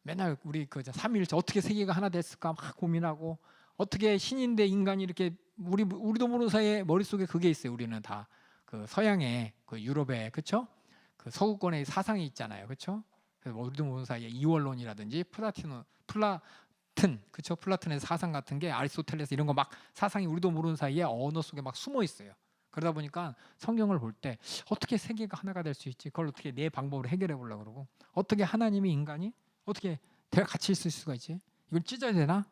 맨날 우리 그 삼위일체 어떻게 세계가 하나 됐을까 막 고민하고 어떻게 신인데 인간이 이렇게 우리도 모르는 사이에 머릿속에 그게 있어요. 우리는 다 그 서양의 그 유럽의 그렇죠? 그 서구권의 사상이 있잖아요. 그렇죠? 그래서 우리도 모르는 사이에 이원론이라든지 플라튼 그렇죠? 플라톤의 사상 같은 게 아리스토텔레스 이런 거 막 사상이 우리도 모르는 사이에 언어 속에 막 숨어 있어요. 그러다 보니까 성경을 볼 때 어떻게 세계가 하나가 될 수 있지? 그걸 어떻게 내 방법으로 해결해 보려고 그러고 어떻게 하나님이 인간이 어떻게 대가 같이 있을 수가 있지? 이걸 찢어야 되나?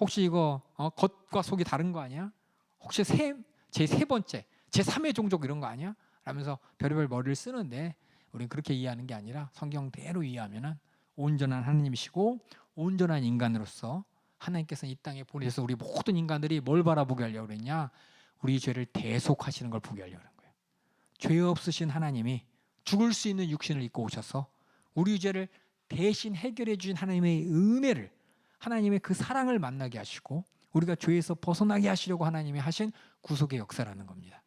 혹시 이거 겉과 속이 다른 거 아니야? 혹시 제 세 번째, 제 3의 종족 이런 거 아니야? 라면서 별의별 머리를 쓰는데 우리는 그렇게 이해하는 게 아니라 성경대로 이해하면은 온전한 하나님이시고 온전한 인간으로서 하나님께서는 이 땅에 보내셔서 우리 모든 인간들이 뭘 바라보게 하려고 그랬냐? 우리 죄를 대속하시는 걸 보게 하려고 하는 거예요. 죄 없으신 하나님이 죽을 수 있는 육신을 입고 오셔서 우리 죄를 대신 해결해 주신 하나님의 은혜를 하나님의 그 사랑을 만나게 하시고 우리가 죄에서 벗어나게 하시려고 하나님이 하신 구속의 역사라는 겁니다.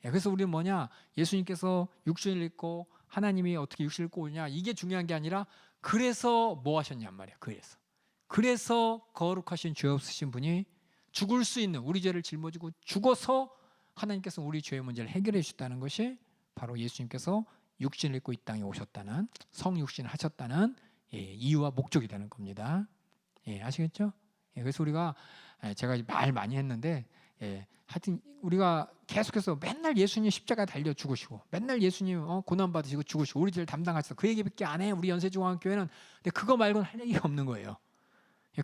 그래서 우리는 뭐냐? 예수님께서 육신을 입고 하나님이 어떻게 육신을 입고 오냐? 이게 중요한 게 아니라 그래서 뭐 하셨냔 말이야. 그래서 거룩하신 죄 없으신 분이 죽을 수 있는 우리 죄를 짊어지고 죽어서 하나님께서 우리 죄의 문제를 해결해 주셨다는 것이 바로 예수님께서 육신을 입고 이 땅에 오셨다는 성육신을 하셨다는 이유와 목적이 되는 겁니다. 아시겠죠? 그래서 우리가 제가 말 많이 했는데 하여튼 우리가 계속해서 맨날 예수님 십자가 달려 죽으시고 맨날 예수님 고난 받으시고 죽으시고 우리 죄를 담당하셔서 그 얘기밖에 안 해. 우리 연세중앙교회는 근데 그거 말고는 할 얘기가 없는 거예요.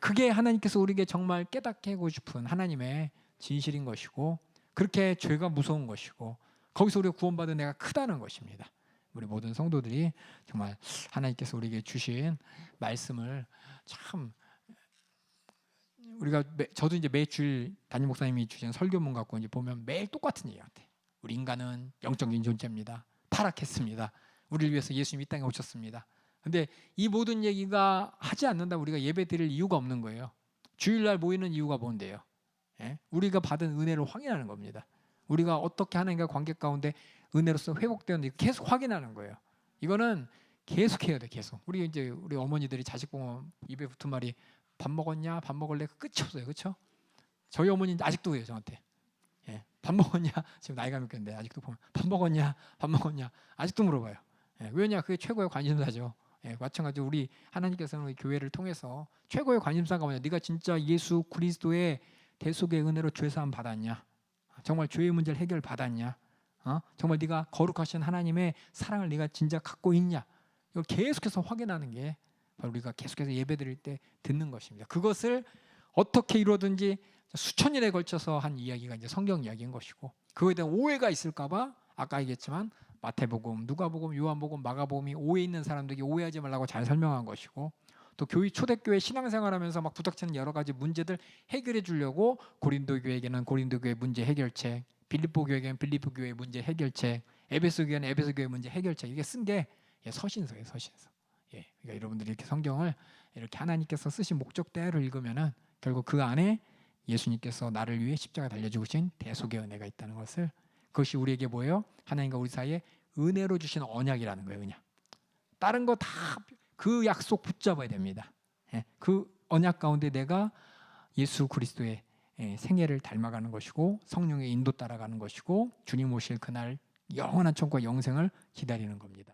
그게 하나님께서 우리에게 정말 깨닫게 하고 싶은 하나님의 진실인 것이고 그렇게 죄가 무서운 것이고 거기서 우리가 구원받은 애가 크다는 것입니다. 우리 모든 성도들이 정말 하나님께서 우리에게 주신 말씀을 참 우리가 저도 이제 매주일 담임 목사님이 주신 설교문 갖고 이제 보면 매일 똑같은 얘기 같아. 우리 인간은 영적인 존재입니다. 타락했습니다. 우리를 위해서 예수님이 이 땅에 오셨습니다. 근데 이 모든 얘기가 하지 않는다 우리가 예배 드릴 이유가 없는 거예요. 주일날 모이는 이유가 뭔데요? 우리가 받은 은혜를 확인하는 겁니다. 우리가 어떻게 하나님과 관계 가운데 은혜로서 회복되었는지 계속 확인하는 거예요. 이거는 계속 해야 돼. 계속. 우리 어머니들이 자식 보면 입에 붙은 말이 밥 먹었냐? 밥 먹을래? 끝이 없어요. 그렇죠? 저희 어머니는 아직도 그래요. 저한테. 밥 먹었냐? 지금 나이가 몇 개인데 아직도 보면 밥 먹었냐? 밥 먹었냐? 아직도 물어봐요. 왜냐? 그게 최고의 관심사죠. 마찬가지로 우리 하나님께서는 우리 교회를 통해서 최고의 관심사가 뭐냐? 네가 진짜 예수 그리스도의 대속의 은혜로 죄사함 받았냐? 정말 죄의 문제를 해결 받았냐? 정말 네가 거룩하신 하나님의 사랑을 네가 진짜 갖고 있냐? 이걸 계속해서 확인하는 게 바로 우리가 계속해서 예배드릴 때 듣는 것입니다. 그것을 어떻게 이루어든지 수천 년에 걸쳐서 한 이야기가 이제 성경 이야기인 것이고 그거에 대한 오해가 있을까봐 아까 얘기했지만 마태복음, 누가복음, 요한복음, 마가복음이 오해 있는 사람들에게 오해하지 말라고 잘 설명한 것이고 또 초대교회 신앙생활하면서 막 부닥치는 여러 가지 문제들 해결해 주려고 고린도 교회에게는 고린도 교회 문제 해결책, 빌립보 교회에게는 빌립보 교회 문제 해결책, 에베소 교회는 에베소 교회 문제 해결책 이게 쓴 게 서신서예요, 서신서. 그러니까 여러분들이 이렇게 성경을 이렇게 하나님께서 쓰신 목적대로 읽으면은 결국 그 안에 예수님께서 나를 위해 십자가 달려 죽으신 대속의 은혜가 있다는 것을 그것이 우리에게 뭐예요? 하나님과 우리 사이에 은혜로 주신 언약이라는 거예요. 그냥 다른 거 다 그 약속 붙잡아야 됩니다. 그 언약 가운데 내가 예수 그리스도의 생애를 닮아가는 것이고 성령의 인도 따라가는 것이고 주님 오실 그날 영원한 천국과 영생을 기다리는 겁니다.